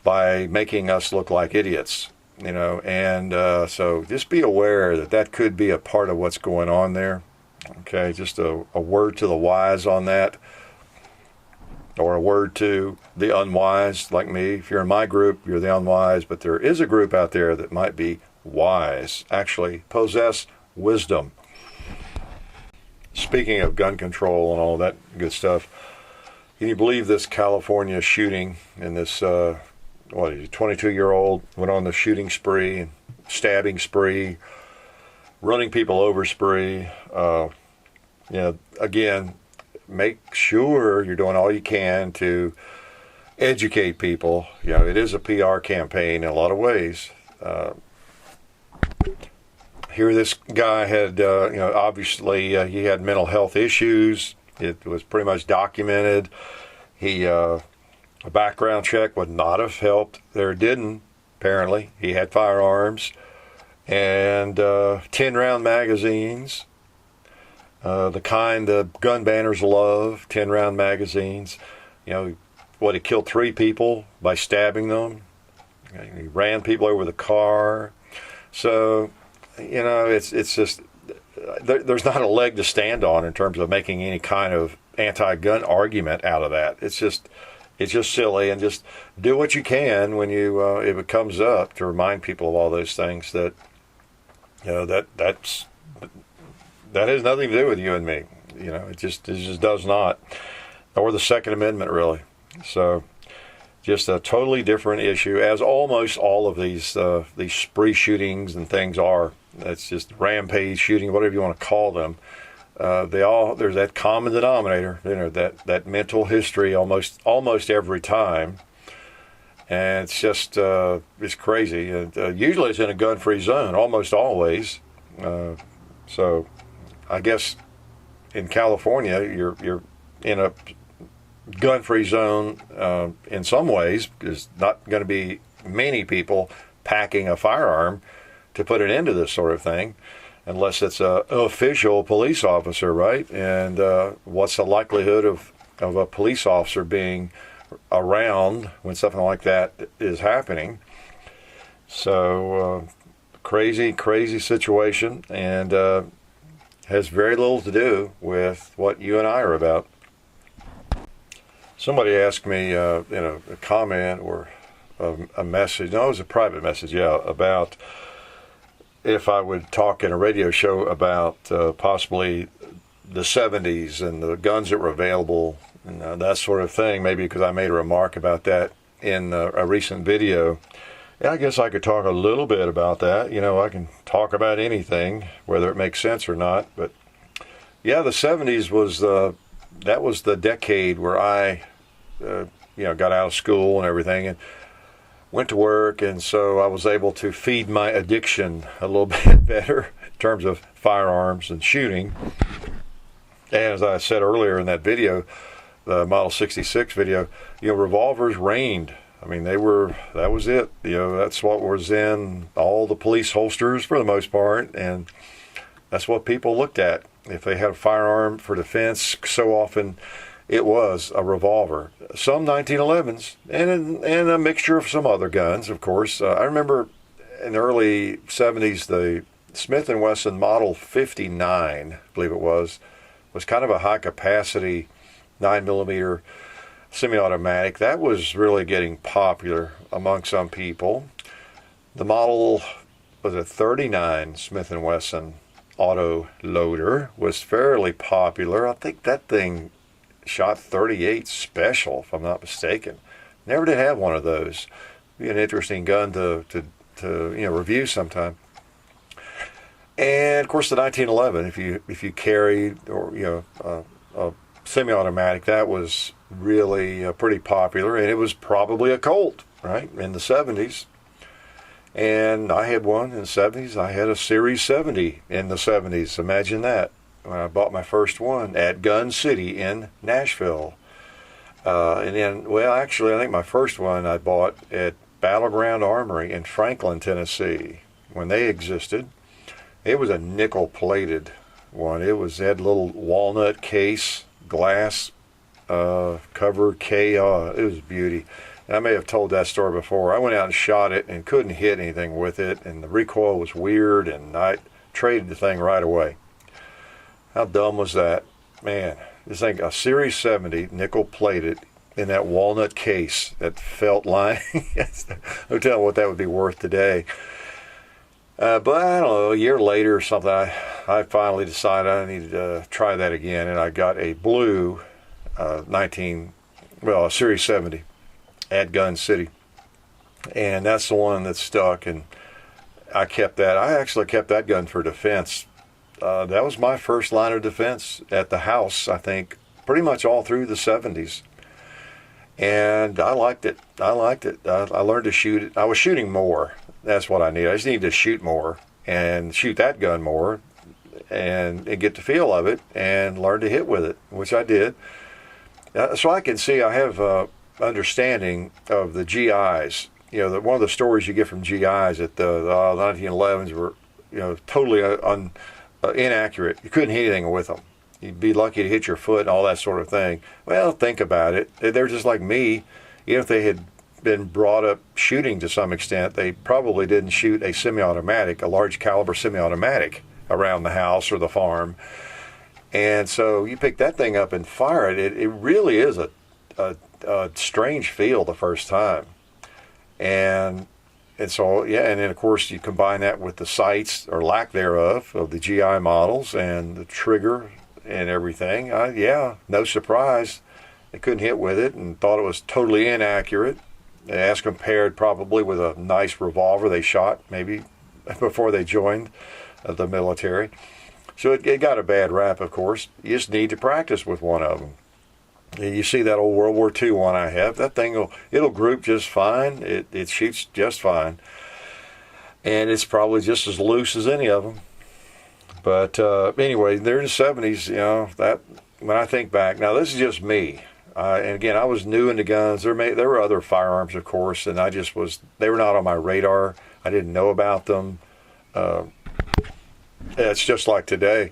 making us look like idiots, and so just be aware that could be a part of what's going on there. Okay, just a word to the wise on that, or a word to the unwise like me. If you're in my group, you're the unwise, but there is a group out there that might be wise, actually possess wisdom. Speaking of gun control and all that good stuff, can you believe this California shooting and this 22-year-old went on the shooting spree, stabbing spree, running people over spree? Again, make sure you're doing all you can to educate people. It is a PR campaign in a lot of ways. Here this guy had, obviously he had mental health issues. It was pretty much documented. A background check would not have helped. There didn't, apparently. He had firearms and 10-round magazines, the kind the gun banners love, 10-round magazines. He killed 3 people by stabbing them. He ran people over the car. So, it's just, there's not a leg to stand on in terms of making any kind of anti-gun argument out of that. It's just silly, and just do what you can when if it comes up, to remind people of all those things that that has nothing to do with you and me. It just does not, or the Second Amendment really. So just a totally different issue, as almost all of these spree shootings and things are. It's just rampage shooting, whatever you want to call them. There's that common denominator, that mental history almost every time, and it's just it's crazy. Usually it's in a gun-free zone, almost always. So I guess in California you're in a gun-free zone in some ways. There's not going to be many people packing a firearm to put an end to this sort of thing, unless it's an official police officer, right? And what's the likelihood of a police officer being around when something like that is happening? So crazy situation, and has very little to do with what you and I are about. Somebody asked me a comment or a message. No, it was a private message, about if I would talk in a radio show about possibly the 70s and the guns that were available and that sort of thing, maybe because I made a remark about that in a recent video. Yeah, I guess I could talk a little bit about that. I can talk about anything, whether it makes sense or not. But yeah, the 70s was the decade where I got out of school and everything, and went to work, and so I was able to feed my addiction a little bit better in terms of firearms and shooting. And as I said earlier in that video, the Model 66 video, revolvers reigned. I mean, that was it. That's what was in all the police holsters for the most part, and that's what people looked at. If they had a firearm for defense, so often it was a revolver. Some 1911s, and a mixture of some other guns, of course. I remember in the early 70s, the Smith & Wesson Model 59, I believe it was kind of a high-capacity 9mm semi-automatic. That was really getting popular among some people. The Model was a 39 Smith & Wesson auto loader, was fairly popular. I think that thing shot 38 special, if I'm not mistaken. Never did have one of those. Be an interesting gun to review sometime. And of course the 1911, if you carried or a semi-automatic, that was really pretty popular, and it was probably a Colt, right, in the 70s. And I had one in the 70s. I had a Series 70 in the 70s. Imagine that. When I bought my first one at Gun City in Nashville. And then, well, actually, I think my first one I bought at Battleground Armory in Franklin, Tennessee, when they existed. It was a nickel-plated one. It had a little walnut case, glass cover, it was a beauty. And I may have told that story before. I went out and shot it and couldn't hit anything with it, and the recoil was weird, and I traded the thing right away. How dumb was that? Man, this thing, a Series 70, nickel-plated, in that walnut case, that felt line. No telling what that would be worth today. But I don't know, a year later or something, I finally decided I needed to try that again, and I got a blue a Series 70 at Gun City. And that's the one that stuck, and I kept that. I actually kept that gun for defense. That was my first line of defense at the house, I think, pretty much all through the 70s. And I liked it. I learned to shoot it. I was shooting more. That's what I needed. I just needed to shoot more and shoot that gun more and get the feel of it and learn to hit with it, which I did. So I can see I have understanding of the GIs. One of the stories you get from GIs that the 1911s were, totally inaccurate. You couldn't hit anything with them. You'd be lucky to hit your foot and all that sort of thing. Well, think about it. They're just like me. Even if they had been brought up shooting to some extent, they probably didn't shoot a semi-automatic, a large caliber semi-automatic around the house or the farm. And so you pick that thing up and fire it. It really is a strange feel the first time. And so, yeah, and then of course you combine that with the sights or lack thereof of the GI models and the trigger and everything. No surprise. They couldn't hit with it and thought it was totally inaccurate, as compared probably with a nice revolver they shot maybe before they joined the military. So it got a bad rap, of course. You just need to practice with one of them. You see that old World War II one I have. That thing it'll group just fine. It shoots just fine, and it's probably just as loose as any of them. But anyway, they're in the 70s. That when I think back, now this is just me. And again, I was new into guns. There were other firearms, of course, and they were not on my radar. I didn't know about them. It's just like today.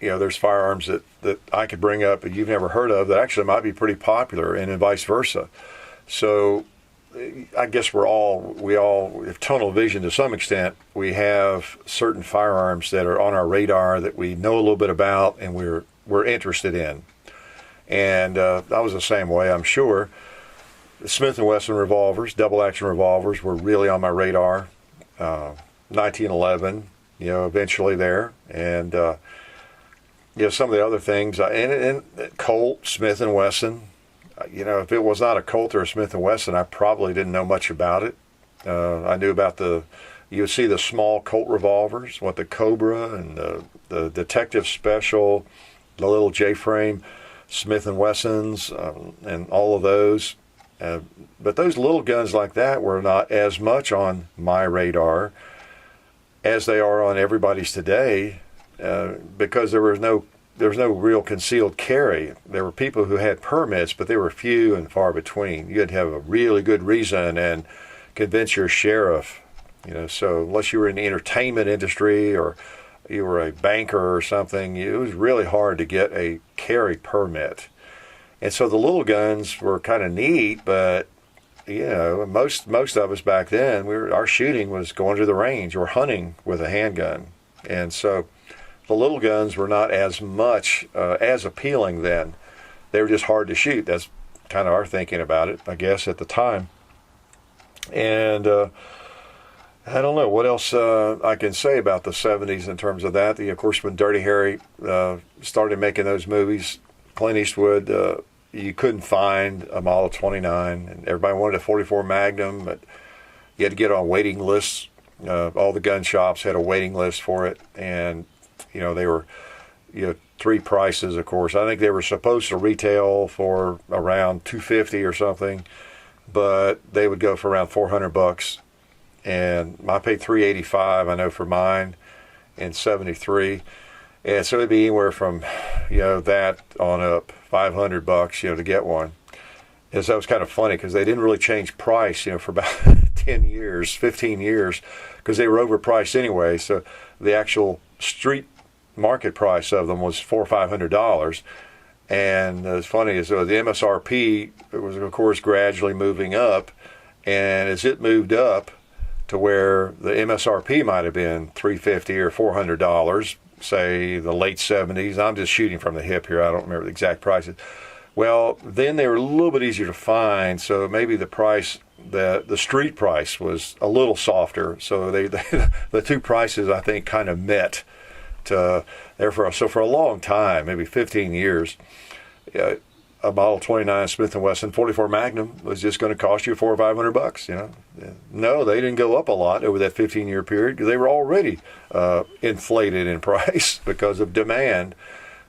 There's firearms that I could bring up that you've never heard of that actually might be pretty popular, and vice versa. So I guess we all have tunnel vision to some extent. We have certain firearms that are on our radar that we know a little bit about and we're interested in. And I was the same way, I'm sure. The Smith & Wesson revolvers, double-action revolvers, were really on my radar. 1911, eventually there. And, some of the other things. And Colt, Smith & Wesson. If it was not a Colt or a Smith & Wesson, I probably didn't know much about it. I knew about you would see the small Colt revolvers, the Cobra and the Detective Special, the little J-frame Smith & Wessons, and all of those. But those little guns like that were not as much on my radar as they are on everybody's today, because there was no real concealed carry. There were people who had permits, but they were few and far between. You had to have a really good reason and convince your sheriff. So unless you were in the entertainment industry or you were a banker or something, it was really hard to get a carry permit. And so the little guns were kind of neat, but most of us back then, our shooting was going to the range or hunting with a handgun, and so the little guns were not as much as appealing then. They were just hard to shoot. That's kind of our thinking about it, I guess, at the time. And I don't know what else I can say about the 70s in terms of that. Of course, when Dirty Harry started making those movies, Clint Eastwood, you couldn't find a Model 29, and everybody wanted a 44 Magnum, but you had to get on waiting lists. All the gun shops had a waiting list for it, and they were three prices, of course. I think they were supposed to retail for around $250 or something, but they would go for around $400. And I paid $385, I know, for mine in '73, and so it'd be anywhere from that on up, $500 to get one. And so it was kind of funny because they didn't really change price for about 10 years, 15 years, because they were overpriced anyway. So the actual street market price of them was $400 or $500. And it's funny is the MSRP was, of course, gradually moving up, and as it moved up to where the MSRP might have been $350 or $400, say the late 70s. I'm just shooting from the hip here. I don't remember the exact prices. Well, then they were a little bit easier to find, so maybe the price, the street price was a little softer. So the two prices, I think, kind of met to so for a long time, maybe 15 years. A Model 29 Smith & Wesson 44 Magnum was just going to cost you $400 or $500. No, they didn't go up a lot over that 15-year period because they were already inflated in price because of demand.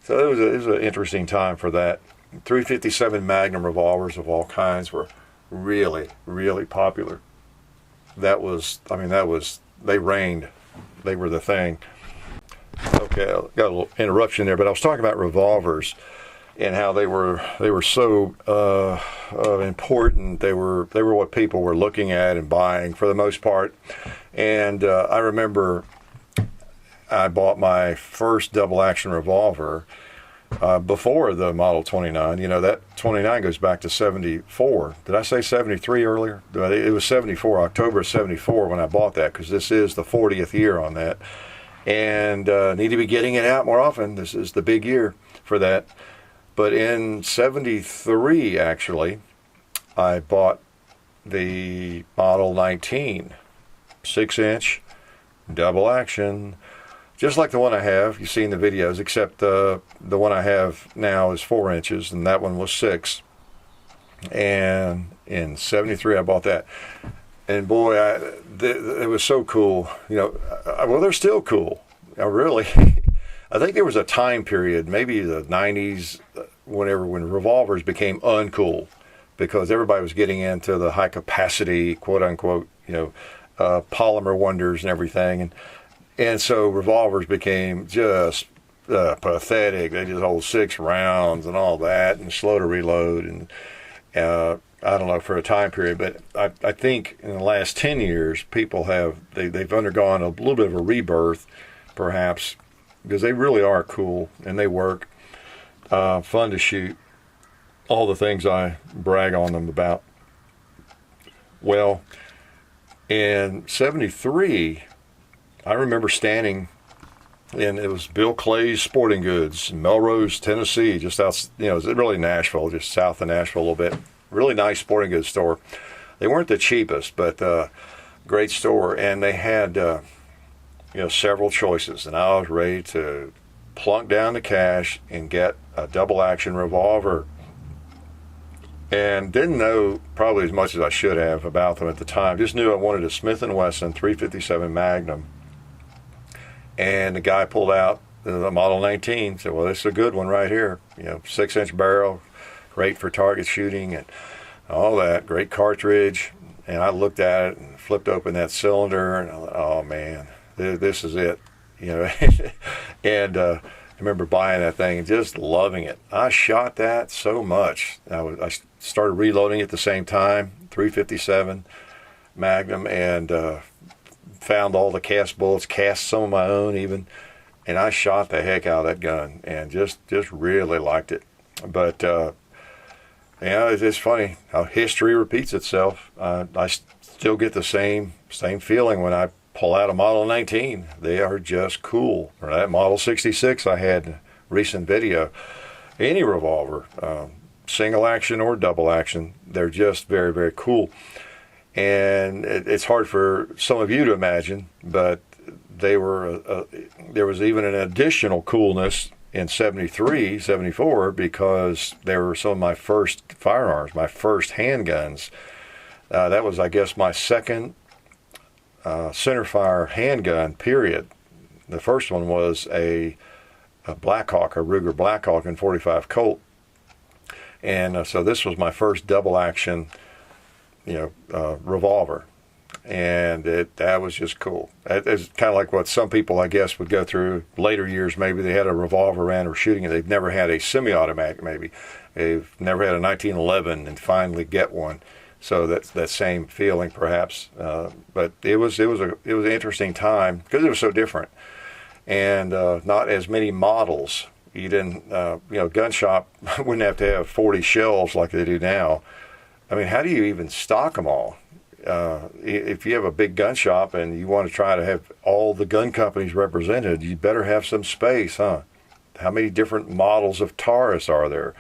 So it was an interesting time for that. 357 Magnum revolvers of all kinds were really, really popular. They reigned. They were the thing. Okay, I got a little interruption there, but I was talking about revolvers and how they were so important. They were what people were looking at and buying for the most part. And I remember I bought my first double action revolver before the Model 29. That 29 goes back to 74. Did I say 73 earlier? It was 74, October of 74 when I bought that, because this is the 40th year on that. And need to be getting it out more often. This is the big year for that. But in 73, actually, I bought the Model 19, 6-inch, double action, just like the one I have. You've seen the videos, except the one I have now is 4 inches, and that one was 6. And in 73, I bought that. And boy, it was so cool. Well, they're still cool. Really. I think there was a time period, maybe the 90s, when revolvers became uncool because everybody was getting into the high capacity, quote unquote, polymer wonders and everything. And so revolvers became just pathetic. They just hold 6 rounds and all that and slow to reload. And I don't know, for a time period, but I think in the last 10 years, people they've undergone a little bit of a rebirth, perhaps, because they really are cool and they work, fun to shoot, all the things I brag on them about. Well, in 73, I remember standing, and it was Bill Clay's Sporting Goods in Melrose, Tennessee, just out, it's really Nashville, just south of Nashville a little bit. Really nice sporting goods store. They weren't the cheapest, but great store, and they had several choices, and I was ready to plunk down the cash and get a double action revolver, and didn't know probably as much as I should have about them at the time. Just knew I wanted a Smith & Wesson 357 Magnum, and the guy pulled out the Model 19, said, well, this is a good one right here, 6-inch barrel, great for target shooting and all that, great cartridge. And I looked at it and flipped open that cylinder, and I thought, oh man, this is it, And I remember buying that thing and just loving it. I shot that so much. I started reloading at the same time, 357 Magnum, and found all the cast bullets, cast some of my own even, and I shot the heck out of that gun and just really liked it. But it's funny how history repeats itself. I still get the same feeling when I pull out a Model 19. They are just cool. Or that Model 66 I had in a recent video. Any revolver, single action or double action, they're just very, very cool. And it's hard for some of you to imagine, but they were there was even an additional coolness in 73, 74, because they were some of my first firearms, my first handguns. That was, I guess, my second centerfire handgun, period. The first one was a Blackhawk, a Ruger Blackhawk in 45 Colt. And so this was my first double action, revolver. And that was just cool. It's kind of like what some people, I guess, would go through later years. Maybe they had a revolver around or shooting it. They've never had a semi-automatic, maybe. They've never had a 1911 and finally get one. So that's that same feeling, perhaps. But it was an interesting time because it was so different, and not as many models. You didn't, gun shop wouldn't have to have 40 shelves like they do now. I mean, how do you even stock them all? If you have a big gun shop and you want to try to have all the gun companies represented, you better have some space, huh? How many different models of Taurus are there?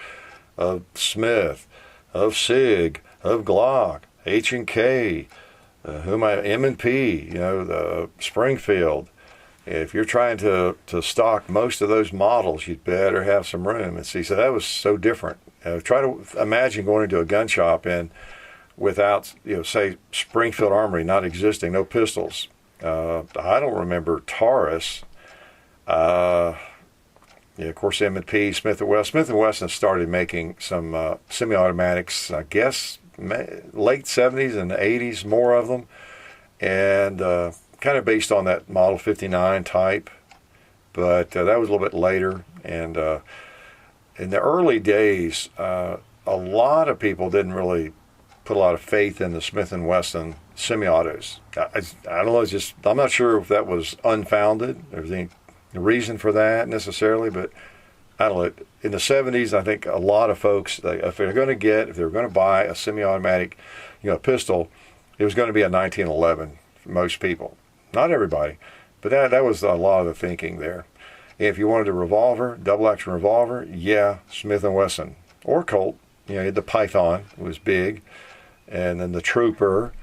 Of Smith, of Sig, of Glock, H&K, M&P, the Springfield. If you're trying to stock most of those models, you'd better have some room. And see, so that was so different. Try to imagine going into a gun shop and without, say, Springfield Armory not existing, no pistols. I don't remember Taurus. Of course, M&P, Smith & Wesson. Smith & Wesson started making some semi-automatics, I guess, late 70s and 80s, more of them. And kind of based on that Model 59 type. But that was a little bit later. And in the early days, a lot of people didn't really put a lot of faith in the Smith & Wesson semi-autos. I don't know, I'm not sure if that was unfounded. There was any reason for that necessarily, but I don't know. In the 70s, I think a lot of folks, if they were going to buy a semi-automatic, pistol, it was going to be a 1911 for most people. Not everybody, but that was a lot of the thinking there. If you wanted a revolver, double action revolver, yeah, Smith & Wesson or Colt. The Python was big, and then the Trooper,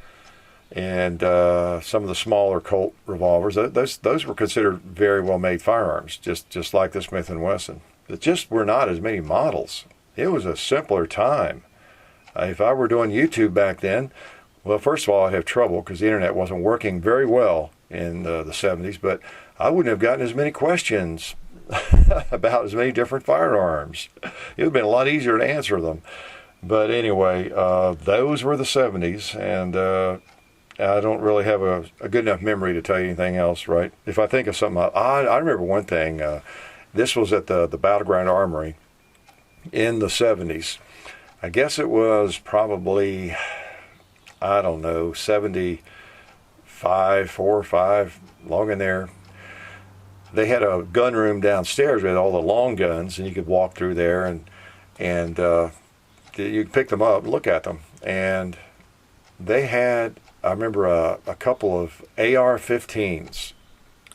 and some of the smaller Colt revolvers. Those were considered very well made firearms, just like the Smith & Wesson. There just were not as many models. It was a simpler time. If I were doing YouTube back then, well, first of all, I'd have trouble because the internet wasn't working very well in the 70s, but I wouldn't have gotten as many questions about as many different firearms. It would have been a lot easier to answer them. But anyway, those were the 70s, and I don't really have a good enough memory to tell you anything else, right? If I think of something, I remember one thing. This was at the Battleground Armory in the 70s. I guess it was probably, 75, 4 or 5, long in there. They had a gun room downstairs with all the long guns, and you could walk through there and you could pick them up, look at them. And they had, I remember, a couple of AR-15s,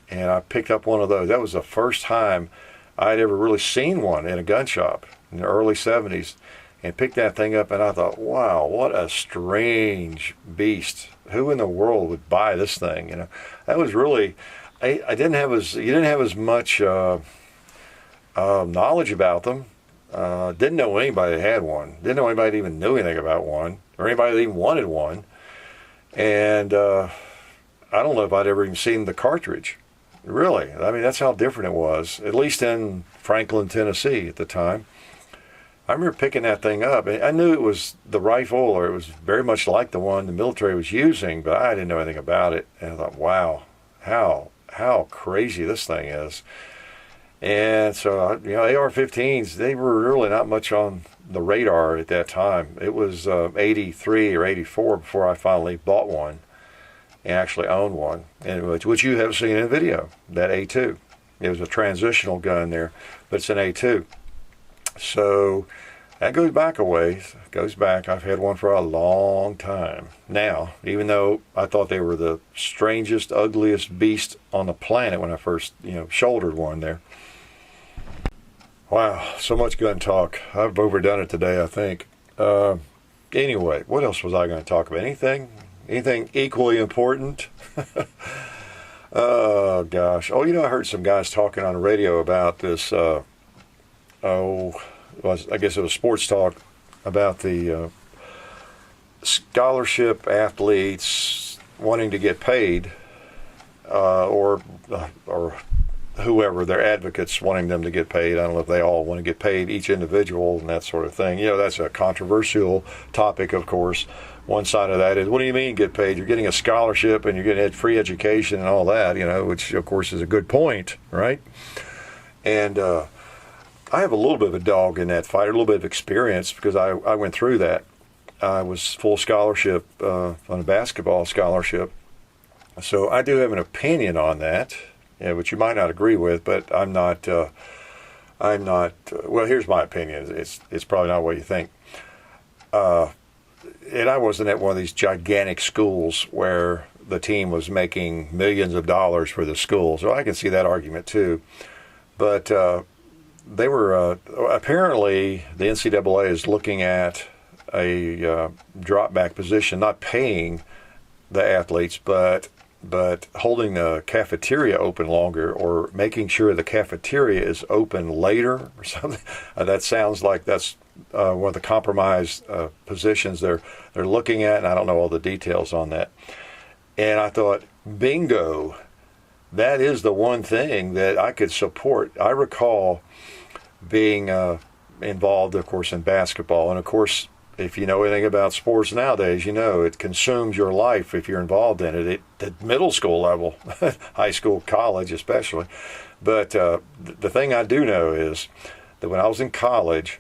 and I picked up one of those. That was the first time I'd ever really seen one in a gun shop in the early 70s, and picked that thing up, and I thought, wow, what a strange beast. Who in the world would buy this thing? That was really, you didn't have as much knowledge about them. Didn't know anybody that had one. Didn't know anybody that even knew anything about one, or anybody that even wanted one. And I don't know if I'd ever even seen the cartridge. Really. I mean, that's how different it was, at least in Franklin, Tennessee at the time. I remember picking that thing up. I knew it was the rifle, or it was very much like the one the military was using, but I didn't know anything about it. And I thought, wow, how crazy this thing is. And so, AR-15s, they were really not much on the radar at that time. It was 83 or 84 before I finally bought one and actually owned one, and which you have seen in video, that A2. It was a transitional gun there, but it's an A2. So that goes back a ways. I've had one for a long time now, even though I thought they were the strangest, ugliest beast on the planet when I first, shouldered one there. Wow, so much gun talk. I've overdone it today, I think. Anyway, what else was I going to talk about? Anything? Anything equally important? Oh, gosh. Oh, I heard some guys talking on the radio about this, I guess it was sports talk, about the scholarship athletes wanting to get paid, or whoever, their advocates wanting them to get paid. I don't know if they all want to get paid, each individual, and that sort of thing. That's a controversial topic, of course. One side of that is, what do you mean get paid? You're getting a scholarship and you're getting free education and all that, which of course is a good point, right? And I have a little bit of a dog in that fight, a little bit of experience, because I went through that. I was full scholarship on a basketball scholarship. So I do have an opinion on that, which you might not agree with, but I'm not, well, here's my opinion. It's probably not what you think. And I wasn't at one of these gigantic schools where the team was making millions of dollars for the school. So I can see that argument too. But they were, apparently the NCAA is looking at a drop back position, not paying the athletes, but holding the cafeteria open longer, or making sure the cafeteria is open later or something. That sounds like that's one of the compromise positions they're looking at, and I don't know all the details on that. And I thought, bingo, that is the one thing that I could support. I recall being involved, of course, in basketball, and of course, if you know anything about sports nowadays, it consumes your life if you're involved in it at middle school level, high school, college especially. But the thing I do know is that when I was in college,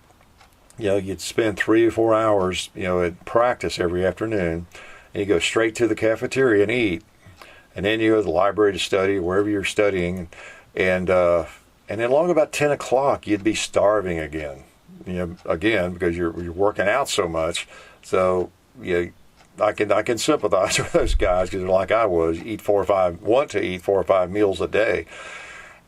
you'd spend 3 or 4 hours, at practice every afternoon, and you go straight to the cafeteria and eat. And then you go to the library to study, wherever you're studying. And then along about 10 o'clock, you'd be starving again. Again, because you're working out so much. So, I can sympathize with those guys, because they're like I was, want to eat 4 or 5 meals a day.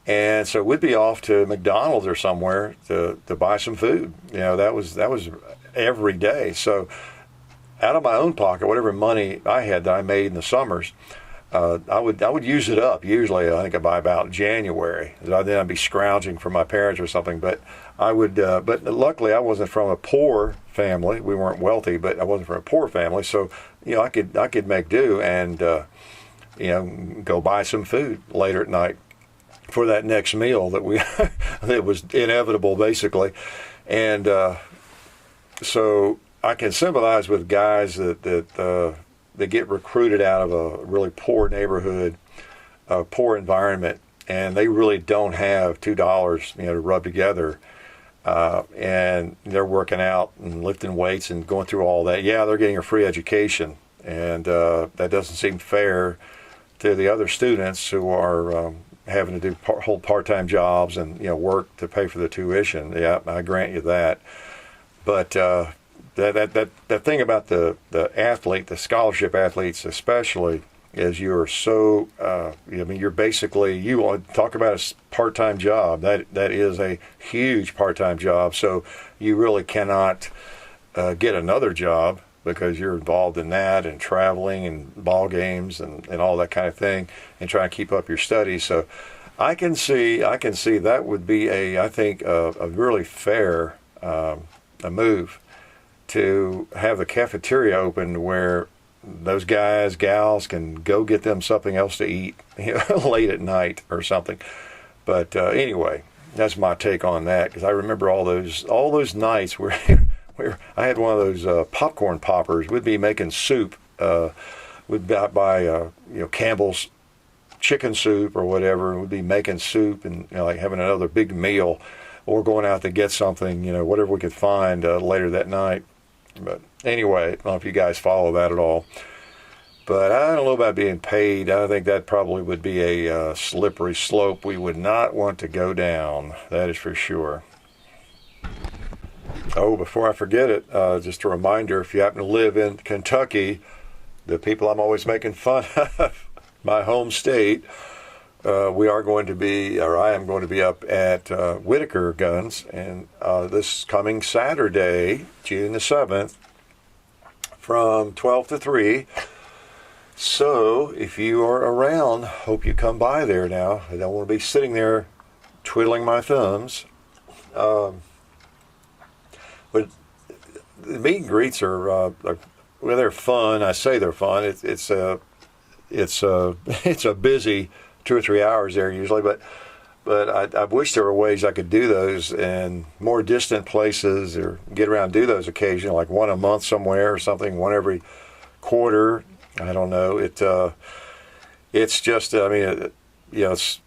And so we'd be off to McDonald's or somewhere to buy some food. That was every day. So out of my own pocket, whatever money I had that I made in the summers, I would use it up. Usually, I think by about January. Then I'd be scrounging for my parents or something. But I would. But luckily, I wasn't from a poor family. We weren't wealthy, but I wasn't from a poor family. So I could make do and go buy some food later at night for that next meal that was inevitable, basically. And so I can sympathize with guys that get recruited out of a really poor neighborhood, a poor environment, and they really don't have $2, to rub together. And they're working out and lifting weights and going through all that. Yeah, they're getting a free education, and that doesn't seem fair to the other students who are having to do whole part-time jobs and work to pay for the tuition. Yeah, I grant you that. But that thing about the athlete, the scholarship athletes especially, is you're so you're basically, you want to talk about a part-time job. That is a huge part-time job. So you really cannot get another job, because you're involved in that and traveling and ball games and all that kind of thing, and trying to keep up your studies. So I can see that would be I think a really fair a move to have the cafeteria open where those guys, gals can go get them something else to eat late at night or something. But anyway, that's my take on that, because I remember all those nights where I had one of those popcorn poppers. We'd be making soup. We'd buy Campbell's chicken soup or whatever, and we'd be making soup and like having another big meal, or going out to get something, whatever we could find later that night. But anyway, I don't know if you guys follow that at all. But I don't know about being paid. I think that probably would be a slippery slope we would not want to go down. That is for sure. Oh, before I forget it, just a reminder, if you happen to live in Kentucky, the people I'm always making fun of, my home state, we are going to be, or I am going to be up at Whitaker Guns, and this coming Saturday, June the 7th, from 12 to 3, So if you are around, hope you come by there now. I don't want to be sitting there twiddling my thumbs. But the meet and greets are they're fun. I say they're fun. It's a busy 2 or 3 hours there usually, but I wish there were ways I could do those in more distant places, or get around and do those occasionally, like one a month somewhere or something, one every quarter. I don't know. It's just, I mean,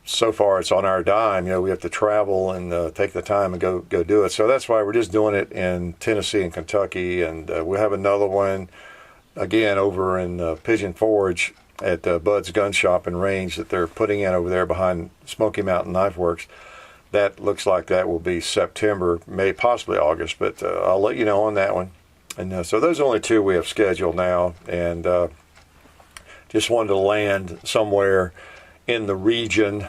so far it's on our dime. We have to travel and take the time and go do it. So that's why we're just doing it in Tennessee and Kentucky, and we'll have another one again over in Pigeon Forge at Bud's Gun Shop and Range that they're putting in over there behind Smoky Mountain Knife Works. That looks like that will be September, May, possibly August, but I'll let you know on that one. And so those are only 2 we have scheduled now, and just wanted to land somewhere in the region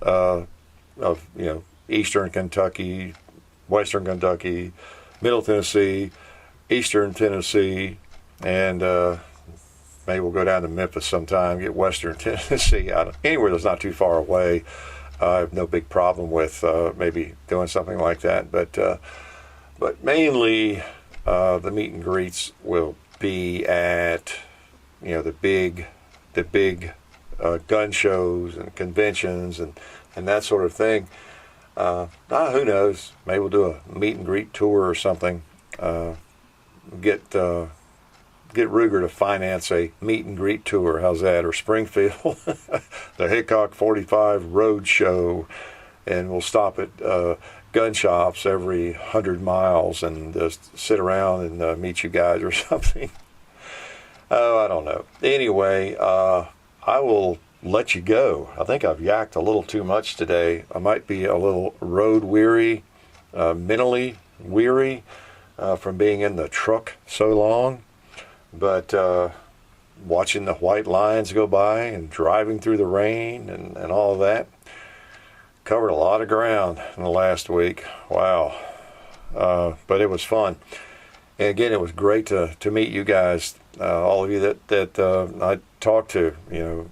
of Eastern Kentucky, Western Kentucky, Middle Tennessee, Eastern Tennessee, and maybe we'll go down to Memphis sometime, get Western Tennessee out anywhere that's not too far away. I have no big problem with maybe doing something like that, but mainly the meet and greets will be at the big gun shows and conventions and that sort of thing. Who knows? Maybe we'll do a meet and greet tour or something. Get Ruger to finance a meet and greet tour. How's that? Or Springfield, the Hickok45 road show, and we'll stop at gun shops every 100 miles and just sit around and meet you guys or something. Oh, I don't know. Anyway, I will let you go. I think I've yacked a little too much today. I might be a little road weary, mentally weary from being in the truck so long. But watching the white lines go by and driving through the rain and all of that, covered a lot of ground in the last week. Wow. But it was fun. And again, it was great to meet you guys, all of you that I talked to,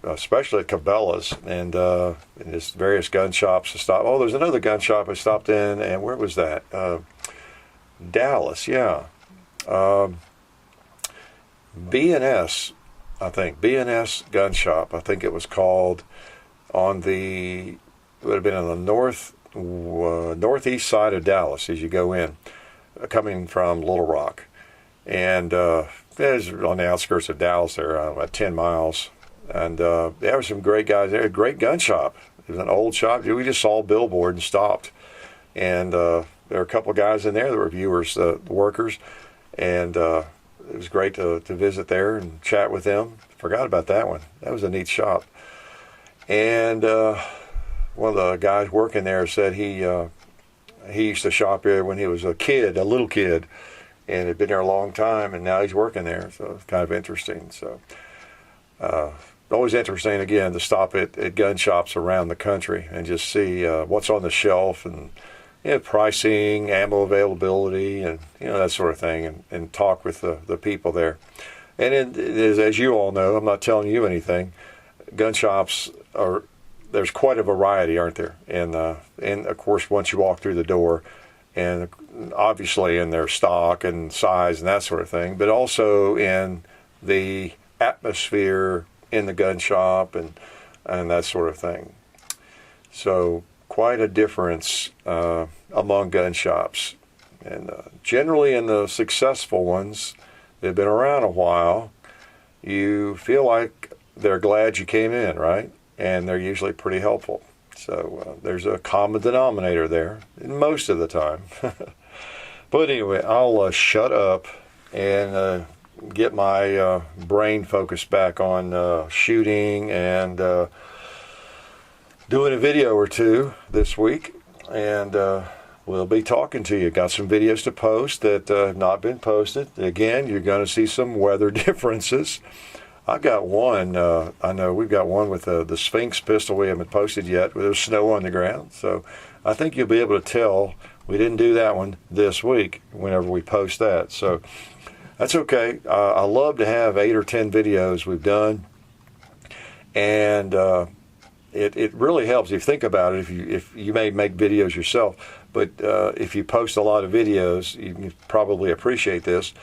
especially at Cabela's and just various gun shops to stop. Oh, there's another gun shop I stopped in, and where was that? Dallas, yeah. B&S, I think. B&S Gun Shop, I think it was called, it would have been on the northeast side of Dallas as you go in, coming from Little Rock. And there's on the outskirts of Dallas there, about 10 miles. And there were some great guys there, a great gun shop. It was an old shop. We just saw a billboard and stopped. And there were a couple of guys in there that were viewers, workers. And it was great to visit there and chat with them. Forgot about that one. That was a neat shop. And one of the guys working there said he used to shop there when he was a little kid, and had been there a long time, and now he's working there. So it's kind of interesting. So always interesting, again, to stop at gun shops around the country and just see what's on the shelf and pricing, ammo availability, and that sort of thing, and talk with the people there. And as you all know, I'm not telling you anything, gun shops there's quite a variety, aren't there? And of course, once you walk through the door, and obviously in their stock and size and that sort of thing, but also in the atmosphere in the gun shop and that sort of thing. So quite a difference among gun shops. And generally in the successful ones, they've been around a while, you feel like they're glad you came in, right? And they're usually pretty helpful. So there's a common denominator there most of the time. But anyway, I'll shut up and get my brain focused back on shooting and doing a video or two this week. And we'll be talking to you. Got some videos to post that have not been posted. Again, you're going to see some weather differences. I got one, I know we've got one with the Sphinx pistol we haven't posted yet, where there's snow on the ground. So I think you'll be able to tell we didn't do that one this week whenever we post that. So that's okay. I love to have 8 or 10 videos we've done and it really helps if you think about it. If you may make videos yourself, but if you post a lot of videos, you can probably appreciate this.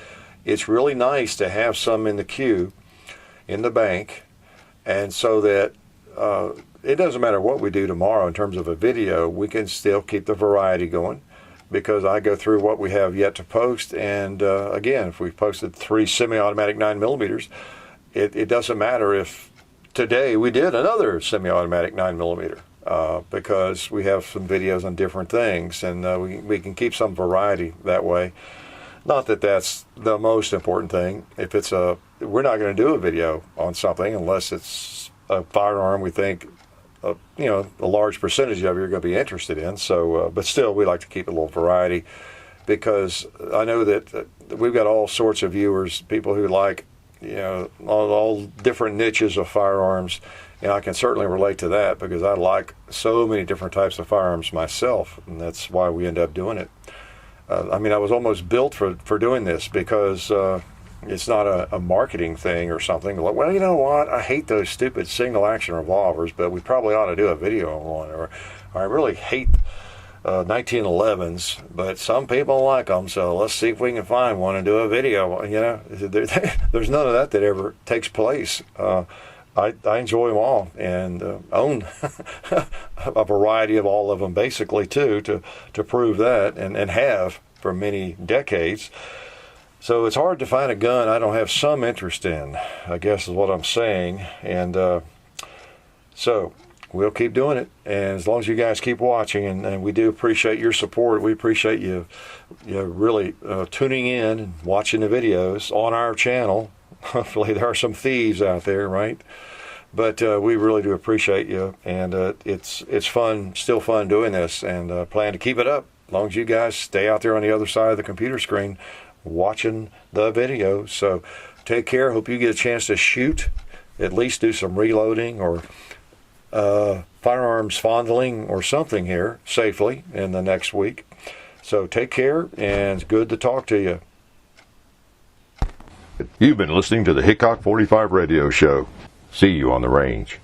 It's really nice to have some in the queue, in the bank, and so that it doesn't matter what we do tomorrow in terms of a video, we can still keep the variety going, because I go through what we have yet to post, and again, if we've posted 3 semi-automatic 9mm, it doesn't matter if today we did another semi-automatic 9mm, because we have some videos on different things, and we can keep some variety that way. Not that that's the most important thing. If it's we're not going to do a video on something unless it's a firearm we think, a large percentage of you are going to be interested in. So, but still, we like to keep a little variety, because I know that we've got all sorts of viewers, people who like, all different niches of firearms. And I can certainly relate to that, because I like so many different types of firearms myself, and that's why we end up doing it. I was almost built for doing this, because it's not a marketing thing or something. Like, well, you know what? I hate those stupid single-action revolvers, but we probably ought to do a video on one. Or I really hate 1911s, but some people like them, so let's see if we can find one and do a video. There's none of that ever takes place. I enjoy them all, and own a variety of all of them, basically, too, to prove that, and have for many decades. So it's hard to find a gun I don't have some interest in, I guess is what I'm saying. And so we'll keep doing it, and as long as you guys keep watching, and we do appreciate your support. We appreciate you really tuning in and watching the videos on our channel. Hopefully there are some thieves out there, right? But we really do appreciate you, and it's fun, still fun doing this, and plan to keep it up as long as you guys stay out there on the other side of the computer screen watching the video. So take care. Hope you get a chance to shoot, at least do some reloading or firearms fondling or something here safely in the next week. So take care, and it's good to talk to you. You've been listening to the Hickok 45 radio show. See you on the range.